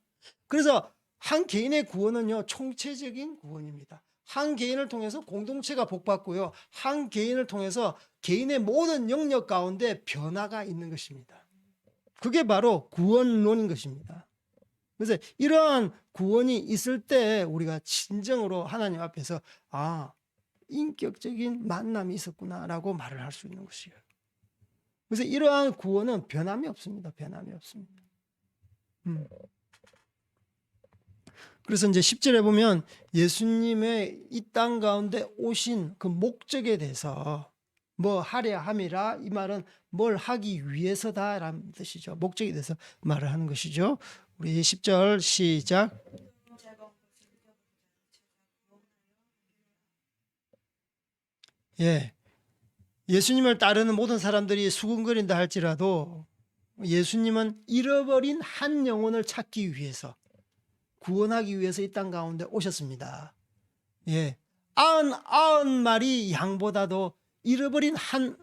그래서 한 개인의 구원은요, 총체적인 구원입니다. 한 개인을 통해서 공동체가 복받고요. 한 개인을 통해서 개인의 모든 영역 가운데 변화가 있는 것입니다. 그게 바로 구원론인 것입니다. 그래서 이러한 구원이 있을 때 우리가 진정으로 하나님 앞에서 인격적인 만남이 있었구나라고 말을 할 수 있는 것이에요. 그래서 이러한 구원은 변함이 없습니다. 변함이 없습니다. 그래서 이제 10절에 보면 예수님의 이 땅 가운데 오신 그 목적에 대해서 뭐 하려 함이라, 이 말은 뭘 하기 위해서다라는 뜻이죠. 목적에 대해서 말을 하는 것이죠. 우리 10절 시작. 예. 예수님을 따르는 모든 사람들이 수군거린다 할지라도 예수님은 잃어버린 한 영혼을 찾기 위해서, 구원하기 위해서 이 땅 가운데 오셨습니다. 예. 90마리 양보다도 잃어버린 한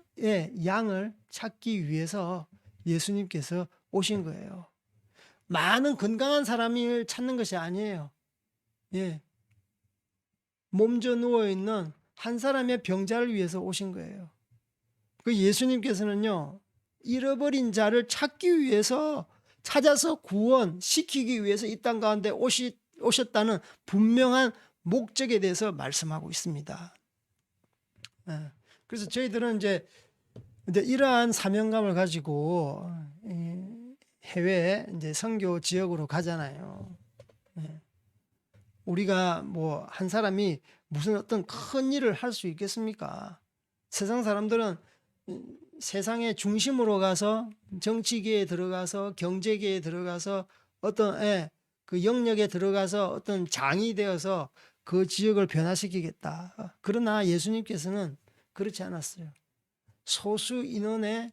양을 찾기 위해서 예수님께서 오신 거예요. 많은 건강한 사람을 찾는 것이 아니에요. 예. 몸져 누워 있는 한 사람의 병자를 위해서 오신 거예요. 그 예수님께서는요, 잃어버린 자를 찾기 위해서, 찾아서 구원시키기 위해서 이 땅 가운데 오셨다는 분명한 목적에 대해서 말씀하고 있습니다. 그래서 저희들은 이제 이러한 사명감을 가지고 해외 이제 선교 지역으로 가잖아요. 우리가 뭐 한 사람이 무슨 어떤 큰 일을 할 수 있겠습니까? 세상 사람들은 세상의 중심으로 가서 정치계에 들어가서 경제계에 들어가서 어떤 그 영역에 들어가서 어떤 장이 되어서 그 지역을 변화시키겠다. 그러나 예수님께서는 그렇지 않았어요. 소수 인원의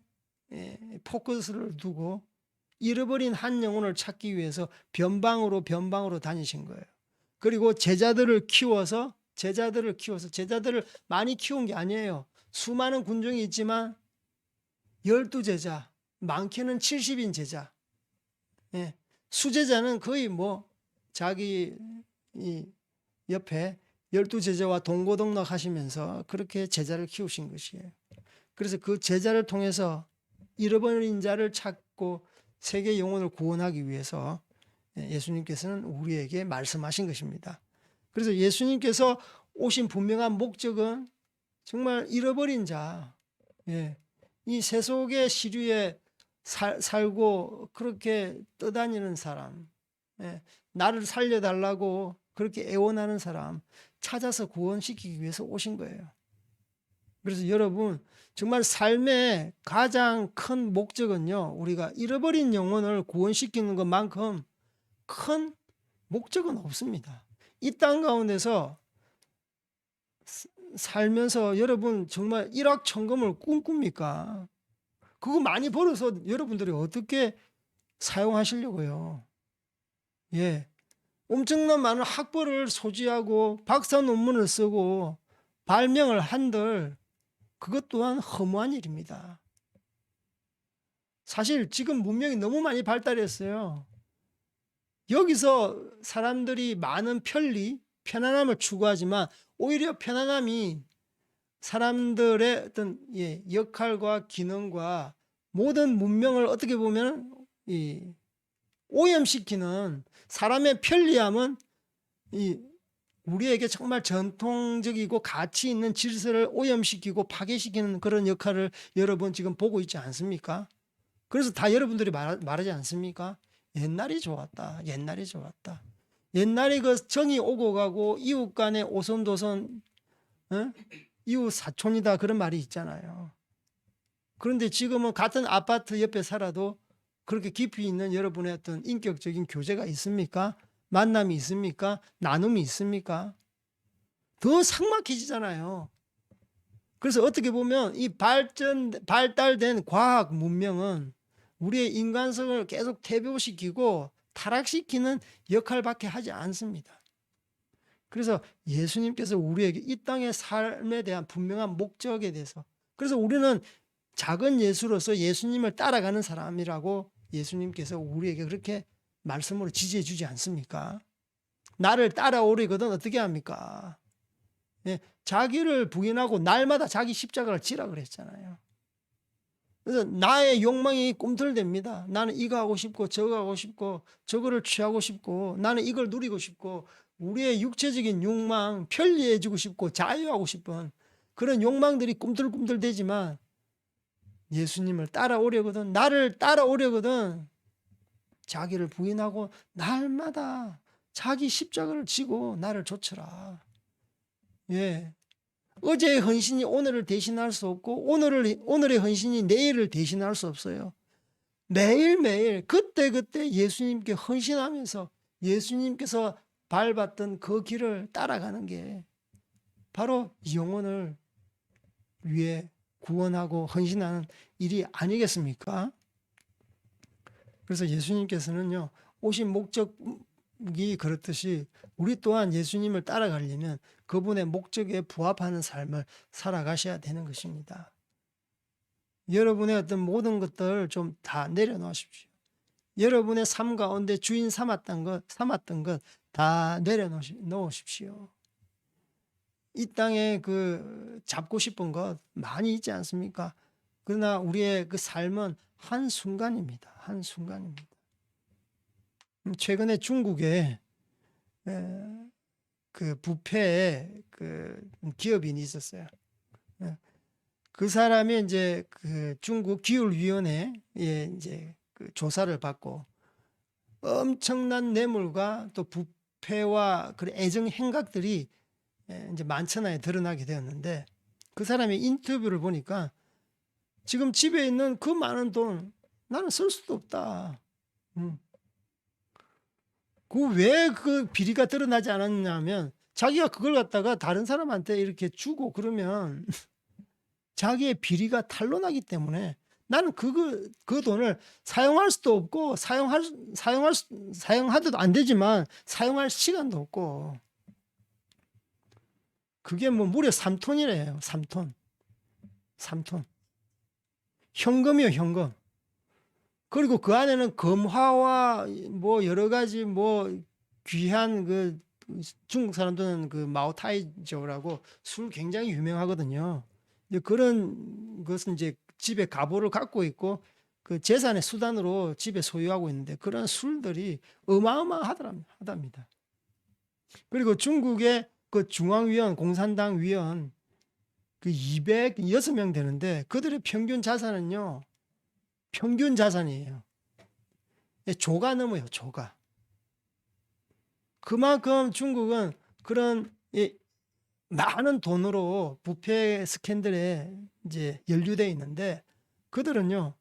포커스를 두고 잃어버린 한 영혼을 찾기 위해서 변방으로 다니신 거예요. 그리고 제자들을 키워서 제자들을 많이 키운 게 아니에요. 수많은 군종이 있지만 12제자, 많게는 70인 제자. 수제자는 거의 뭐 자기 이 옆에 12제자와 동고동락 하시면서 그렇게 제자를 키우신 것이에요. 그래서 그 제자를 통해서 잃어버린 자를 찾고 세계 영혼을 구원하기 위해서 예수님께서는 우리에게 말씀하신 것입니다. 그래서 예수님께서 오신 분명한 목적은 정말 잃어버린 자, 이 세속의 시류에 살고 그렇게 떠다니는 사람, 나를 살려달라고 그렇게 애원하는 사람 찾아서 구원시키기 위해서 오신 거예요. 그래서 여러분, 정말 삶의 가장 큰 목적은요, 우리가 잃어버린 영혼을 구원시키는 것만큼 큰 목적은 없습니다. 이 땅 가운데서 살면서 여러분 정말 일확천금을 꿈꿉니까? 그거 많이 벌어서 여러분들이 어떻게 사용하시려고요? 엄청난 많은 학벌을 소지하고 박사 논문을 쓰고 발명을 한들 그것 또한 허무한 일입니다. 사실 지금 문명이 너무 많이 발달했어요. 여기서 사람들이 많은 편리, 편안함을 추구하지만 오히려 편안함이 사람들의 어떤 역할과 기능과 모든 문명을 어떻게 보면 오염시키는, 사람의 편리함은 우리에게 정말 전통적이고 가치 있는 질서를 오염시키고 파괴시키는 그런 역할을 여러분 지금 보고 있지 않습니까? 그래서 다 여러분들이 말하지 않습니까? 옛날이 좋았다. 옛날이 좋았다. 옛날에 그 정이 오고 가고 이웃 간의 오손도손, 이웃 사촌이다, 그런 말이 있잖아요. 그런데 지금은 같은 아파트 옆에 살아도 그렇게 깊이 있는 여러분의 어떤 인격적인 교제가 있습니까? 만남이 있습니까? 나눔이 있습니까? 더 삭막해지잖아요. 그래서 어떻게 보면 이 발달된 과학 문명은 우리의 인간성을 계속 퇴보시키고 타락시키는 역할밖에 하지 않습니다. 그래서 예수님께서 우리에게 이 땅의 삶에 대한 분명한 목적에 대해서, 그래서 우리는 작은 예수로서 예수님을 따라가는 사람이라고 예수님께서 우리에게 그렇게 말씀으로 지지해 주지 않습니까? 나를 따라오려거든 어떻게 합니까? 예, 자기를 부인하고 날마다 자기 십자가를 지라 그랬잖아요. 그래서 나의 욕망이 꿈틀댑니다. 나는 이거 하고 싶고 저거 하고 싶고 저거를 취하고 싶고 나는 이걸 누리고 싶고 우리의 육체적인 욕망, 편리해지고 싶고 자유하고 싶은 그런 욕망들이 꿈틀꿈틀대지만 예수님을 따라오려거든, 나를 따라오려거든 자기를 부인하고 날마다 자기 십자가를 지고 나를 좇으라. 예. 어제의 헌신이 오늘을 대신할 수 없고 오늘의 헌신이 내일을 대신할 수 없어요. 매일매일 그때그때 예수님께 헌신하면서 예수님께서 밟았던 그 길을 따라가는 게 바로 영혼을 위해 구원하고 헌신하는 일이 아니겠습니까? 그래서 예수님께서는요, 오신 목적이 그렇듯이 우리 또한 예수님을 따라가려면 그분의 목적에 부합하는 삶을 살아가셔야 되는 것입니다. 여러분의 어떤 모든 것들 좀 다 내려놓으십시오. 여러분의 삶 가운데 주인 삼았던 것 다 내려놓으십시오. 이 땅에 그 잡고 싶은 것 많이 있지 않습니까? 그러나 우리의 그 삶은 한순간입니다. 한순간입니다. 최근에 중국에 그 부패 그 기업인이 있었어요. 그 사람이 이제 그 중국 기율위원회에 이제 그 조사를 받고 엄청난 뇌물과 또 부패와 그 애정 행각들이 이제 만천하에 드러나게 되었는데 그 사람의 인터뷰를 보니까 지금 집에 있는 그 많은 돈 나는 쓸 수도 없다. 그 왜 그 비리가 드러나지 않았냐면 자기가 그걸 갖다가 다른 사람한테 이렇게 주고 그러면 자기의 비리가 탄로나기 때문에 나는 그 돈을 사용할 수도 없고 사용하도 안 되지만 사용할 시간도 없고 그게 뭐 무려 3톤이래요. 3톤. 현금이요, 현금. 그리고 그 안에는 금화와 뭐 여러 가지 뭐 귀한 그 중국 사람들은 그 마오타이저라고 술 굉장히 유명하거든요. 그런 것은 이제 집에 가보를 갖고 있고 그 재산의 수단으로 집에 소유하고 있는데 그런 술들이 어마어마하답니다. 그리고 중국의 그 중앙위원, 공산당 위원 그 206명 되는데 그들의 평균 자산은요. 평균 자산이에요. 조가 넘어요, 조가. 그만큼 중국은 그런 많은 돈으로 부패 스캔들에 이제 연루되어 있는데 그들은요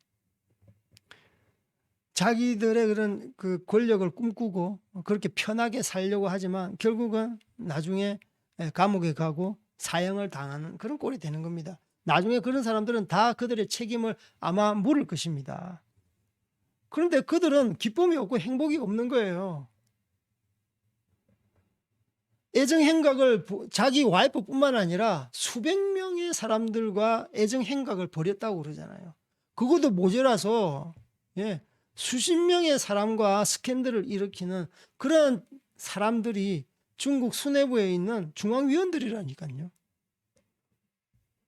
자기들의 그런 그 권력을 꿈꾸고 그렇게 편하게 살려고 하지만 결국은 나중에 감옥에 가고 사형을 당하는 그런 꼴이 되는 겁니다. 나중에 그런 사람들은 다 그들의 책임을 아마 물을 것입니다. 그런데 그들은 기쁨이 없고 행복이 없는 거예요. 애정 행각을 자기 와이프뿐만 아니라 수백 명의 사람들과 애정 행각을 벌였다고 그러잖아요. 그것도 모자라서 수십 명의 사람과 스캔들을 일으키는 그런 사람들이 중국 수뇌부에 있는 중앙위원들이라니까요.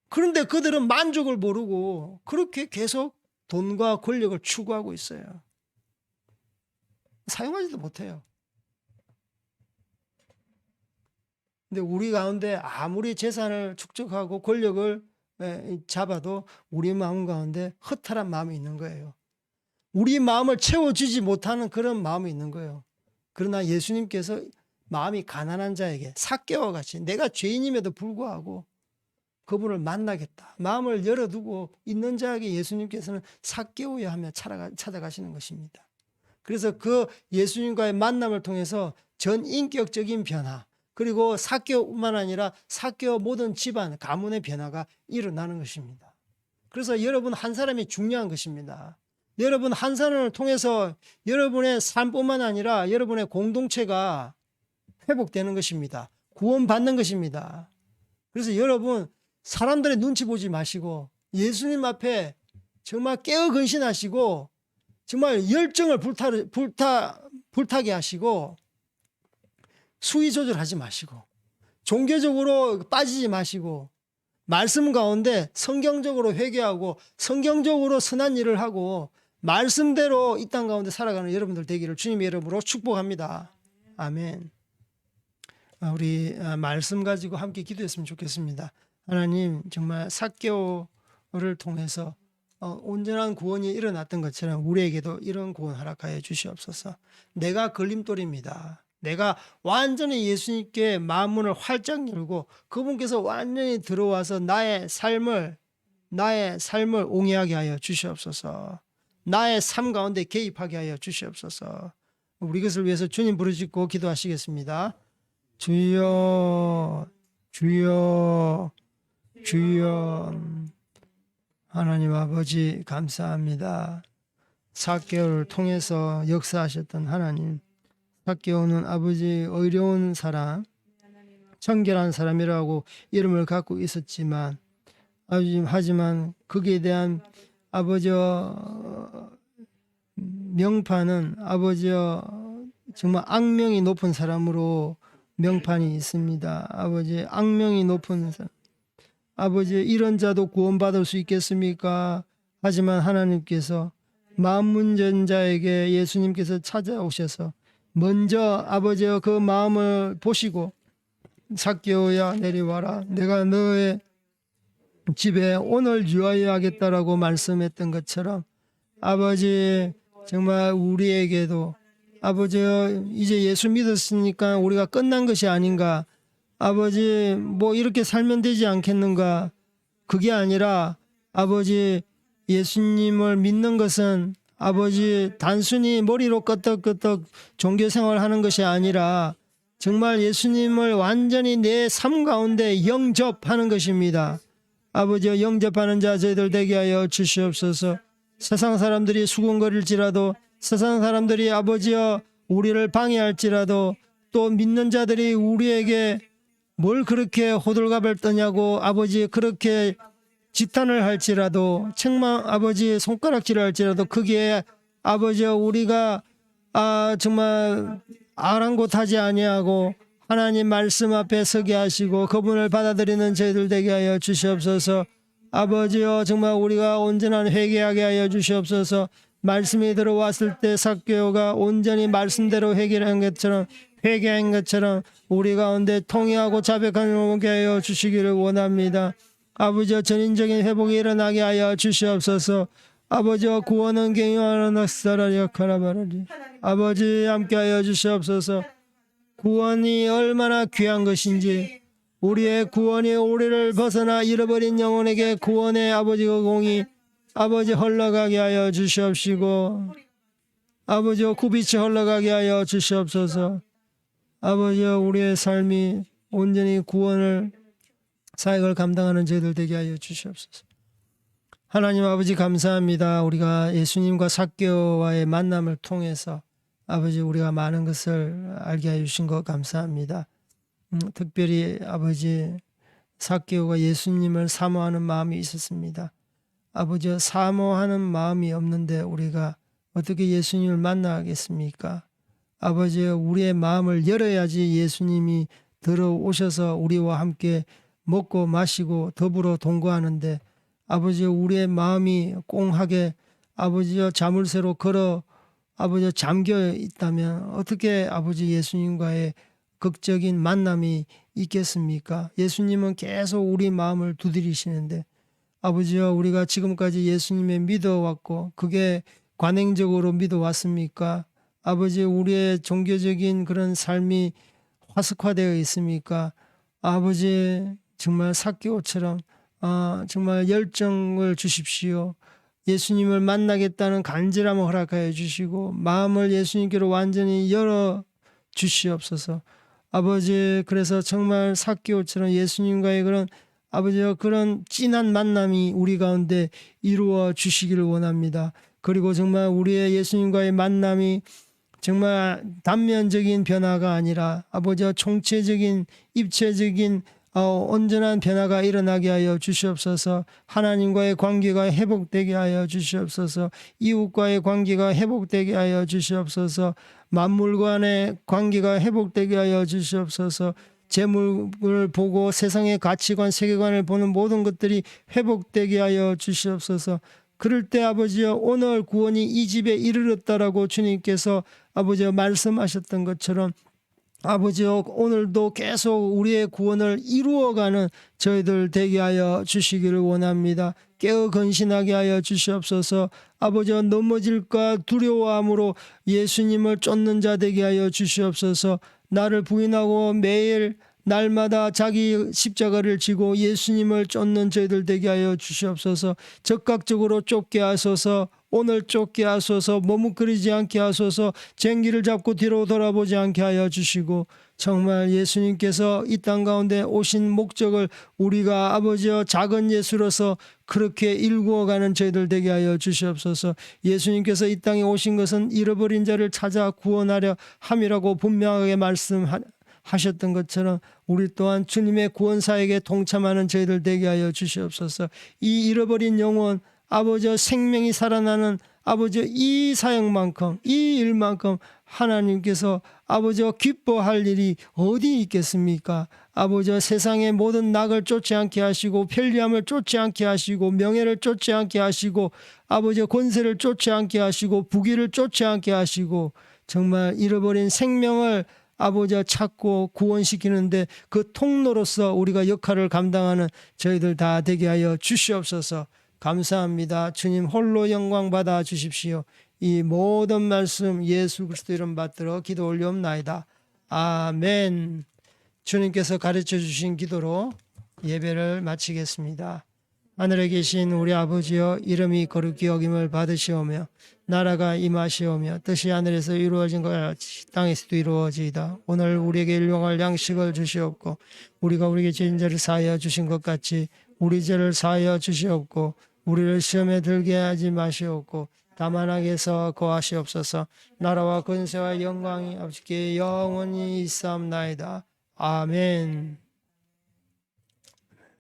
그런데 그들은 만족을 모르고 그렇게 계속 돈과 권력을 추구하고 있어요. 사용하지도 못해요. 근데 우리 가운데 아무리 재산을 축적하고 권력을 잡아도 우리 마음 가운데 허탈한 마음이 있는 거예요. 우리 마음을 채워주지 못하는 그런 마음이 있는 거예요. 그러나 예수님께서 마음이 가난한 자에게 삭개와 같이 내가 죄인임에도 불구하고 그분을 만나겠다. 마음을 열어두고 있는 자에게 예수님께서는 삭개오야 하며 찾아가시는 것입니다. 그래서 그 예수님과의 만남을 통해서 전인격적인 변화 그리고 삭개오뿐만 아니라 삭개오 모든 집안 가문의 변화가 일어나는 것입니다. 그래서 여러분 한 사람이 중요한 것입니다. 여러분 한 사람을 통해서 여러분의 삶뿐만 아니라 여러분의 공동체가 회복되는 것입니다. 구원받는 것입니다. 그래서 여러분 사람들의 눈치 보지 마시고 예수님 앞에 정말 깨어 근신하시고 정말 열정을 불타게 하시고 수위 조절하지 마시고 종교적으로 빠지지 마시고 말씀 가운데 성경적으로 회개하고 성경적으로 선한 일을 하고 말씀대로 이 땅 가운데 살아가는 여러분들 되기를 주님의 이름으로 축복합니다. 아멘. 우리 말씀 가지고 함께 기도했으면 좋겠습니다. 하나님, 정말 삭개오를 통해서 온전한 구원이 일어났던 것처럼 우리에게도 이런 구원 허락하여 주시옵소서. 내가 걸림돌입니다. 내가 완전히 예수님께 마음문을 활짝 열고 그분께서 완전히 들어와서 나의 삶을 옹이하게 하여 주시옵소서. 나의 삶 가운데 개입하게 하여 주시옵소서. 우리 것을 위해서 주님 부르짖고 기도하시겠습니다. 주여, 주여, 주여. 하나님 아버지 감사합니다. 삭개오를 통해서 역사하셨던 하나님, 삭개오는 아버지 의로운 사람, 청결한 사람이라고 이름을 갖고 있었지만 하지만 거기에 대한 아버지의 명판은 아버지의 정말 악명이 높은 사람으로 명판이 있습니다. 아버지 악명이 높은 사람, 아버지 이런 자도 구원받을 수 있겠습니까? 하지만 하나님께서 마음문전자에게 예수님께서 찾아오셔서 먼저 아버지의 그 마음을 보시고 삭개오야 내려와라, 내가 너의 집에 오늘 유하여 하겠다라고 말씀했던 것처럼 아버지 정말 우리에게도 아버지 이제 예수 믿었으니까 우리가 끝난 것이 아닌가, 아버지 뭐 이렇게 살면 되지 않겠는가, 그게 아니라 아버지 예수님을 믿는 것은 아버지 단순히 머리로 끄덕끄덕 종교생활 하는 것이 아니라 정말 예수님을 완전히 내 삶 가운데 영접하는 것입니다. 아버지 영접하는 자 저희들 되게 하여 주시옵소서. 세상 사람들이 수군거릴지라도, 세상 사람들이 아버지여 우리를 방해할지라도, 또 믿는 자들이 우리에게 뭘 그렇게 호들갑을 떠냐고 아버지 그렇게 지탄을 할지라도, 책망 아버지 손가락질을 할지라도 거기에 아버지 우리가 정말 아랑곳하지 아니하고 하나님 말씀 앞에 서게 하시고 그분을 받아들이는 저희들 되게 하여 주시옵소서. 아버지여 정말 우리가 온전한 회개하게 하여 주시옵소서. 말씀이 들어왔을 때 삭개오가 온전히 말씀대로 회개한 것처럼 회개한 것처럼 우리 가운데 통회하고 자백하는 오게 하여 주시기를 원합니다. 아버지여 전인적인 회복이 일어나게 하여 주시옵소서. 아버지여 구원은 경영하는 넉사라 역하라바라리. 아버지 함께하여 주시옵소서. 구원이 얼마나 귀한 것인지, 우리의 구원이 우리를 벗어나 잃어버린 영혼에게 구원의 아버지의 공이 아버지 흘러가게 하여 주시옵시고, 아버지여 굽이치 흘러가게 하여 주시옵소서. 아버지여 우리의 삶이 온전히 구원을 사역을 감당하는 저희들 되게 하여 주시옵소서. 하나님 아버지 감사합니다. 우리가 예수님과 삭개오와의 만남을 통해서 아버지 우리가 많은 것을 알게 하여 주신 것 감사합니다. 특별히 아버지 삭개오가 예수님을 사모하는 마음이 있었습니다. 아버지 사모하는 마음이 없는데 우리가 어떻게 예수님을 만나겠습니까? 아버지 우리의 마음을 열어야지 예수님이 들어오셔서 우리와 함께 먹고 마시고 더불어 동거하는데, 아버지 우리의 마음이 꽁하게 아버지여 자물쇠로 걸어 아버지 잠겨 있다면 어떻게 아버지 예수님과의 극적인 만남이 있겠습니까? 예수님은 계속 우리 마음을 두드리시는데 아버지여 우리가 지금까지 예수님을 믿어왔고 그게 관행적으로 믿어왔습니까? 아버지 우리의 종교적인 그런 삶이 화석화되어 있습니까? 아버지 정말 삭개오처럼 정말 열정을 주십시오. 예수님을 만나겠다는 간절함을 허락하여 주시고 마음을 예수님께로 완전히 열어 주시옵소서. 아버지 그래서 정말 삭개오처럼 예수님과의 그런 아버지와 그런 진한 만남이 우리 가운데 이루어 주시기를 원합니다. 그리고 정말 우리의 예수님과의 만남이 정말 단면적인 변화가 아니라 아버지와 총체적인 입체적인 온전한 변화가 일어나게 하여 주시옵소서. 하나님과의 관계가 회복되게 하여 주시옵소서. 이웃과의 관계가 회복되게 하여 주시옵소서. 만물 간의 관계가 회복되게 하여 주시옵소서. 재물을 보고 세상의 가치관, 세계관을 보는 모든 것들이 회복되게 하여 주시옵소서. 그럴 때 아버지여 오늘 구원이 이 집에 이르렀다라고 주님께서 아버지여 말씀하셨던 것처럼 아버지여 오늘도 계속 우리의 구원을 이루어가는 저희들 되게 하여 주시기를 원합니다. 깨어 건신하게 하여 주시옵소서. 아버지여 넘어질까 두려워함으로 예수님을 쫓는 자 되게 하여 주시옵소서. 나를 부인하고 매일 날마다 자기 십자가를 지고 예수님을 쫓는 저희들 되게 하여 주시옵소서. 적극적으로 쫓게 하소서. 오늘 쫓게 하소서. 머뭇거리지 않게 하소서. 쟁기를 잡고 뒤로 돌아보지 않게 하여 주시고 정말 예수님께서 이 땅 가운데 오신 목적을 우리가 아버지여 작은 예수로서 그렇게 일구어가는 저희들 되게 하여 주시옵소서. 예수님께서 이 땅에 오신 것은 잃어버린 자를 찾아 구원하려 함이라고 분명하게 말씀하셨던 것처럼 우리 또한 주님의 구원사에게 동참하는 저희들 되게 하여 주시옵소서. 이 잃어버린 영혼 아버지여 생명이 살아나는 아버지여 이 사역만큼 이 일만큼 하나님께서 아버지여 기뻐할 일이 어디 있겠습니까? 아버지여 세상의 모든 낙을 쫓지 않게 하시고 편리함을 쫓지 않게 하시고 명예를 쫓지 않게 하시고 아버지여 권세를 쫓지 않게 하시고 부귀를 쫓지 않게 하시고 정말 잃어버린 생명을 아버지여 찾고 구원시키는데 그 통로로서 우리가 역할을 감당하는 저희들 다 되게 하여 주시옵소서. 감사합니다. 주님 홀로 영광 받아 주십시오. 이 모든 말씀 예수 그리스도 이름 받들어 기도 올리옵나이다. 아멘. 주님께서 가르쳐 주신 기도로 예배를 마치겠습니다. 하늘에 계신 우리 아버지여 이름이 거룩히 여김을 받으시오며 나라가 임하시오며 뜻이 하늘에서 이루어진 것 같이 땅에서도 이루어지이다. 오늘 우리에게 일용할 양식을 주시옵고 우리가 우리에게 죄인 자를 사하여 주신 것 같이 우리 죄를 사하여 주시옵고 우리를 시험에 들게 하지 마시옵고 다만 악에서 거하시옵소서. 나라와 권세와 영광이 아버지께 영원히 있사옵나이다. 아멘.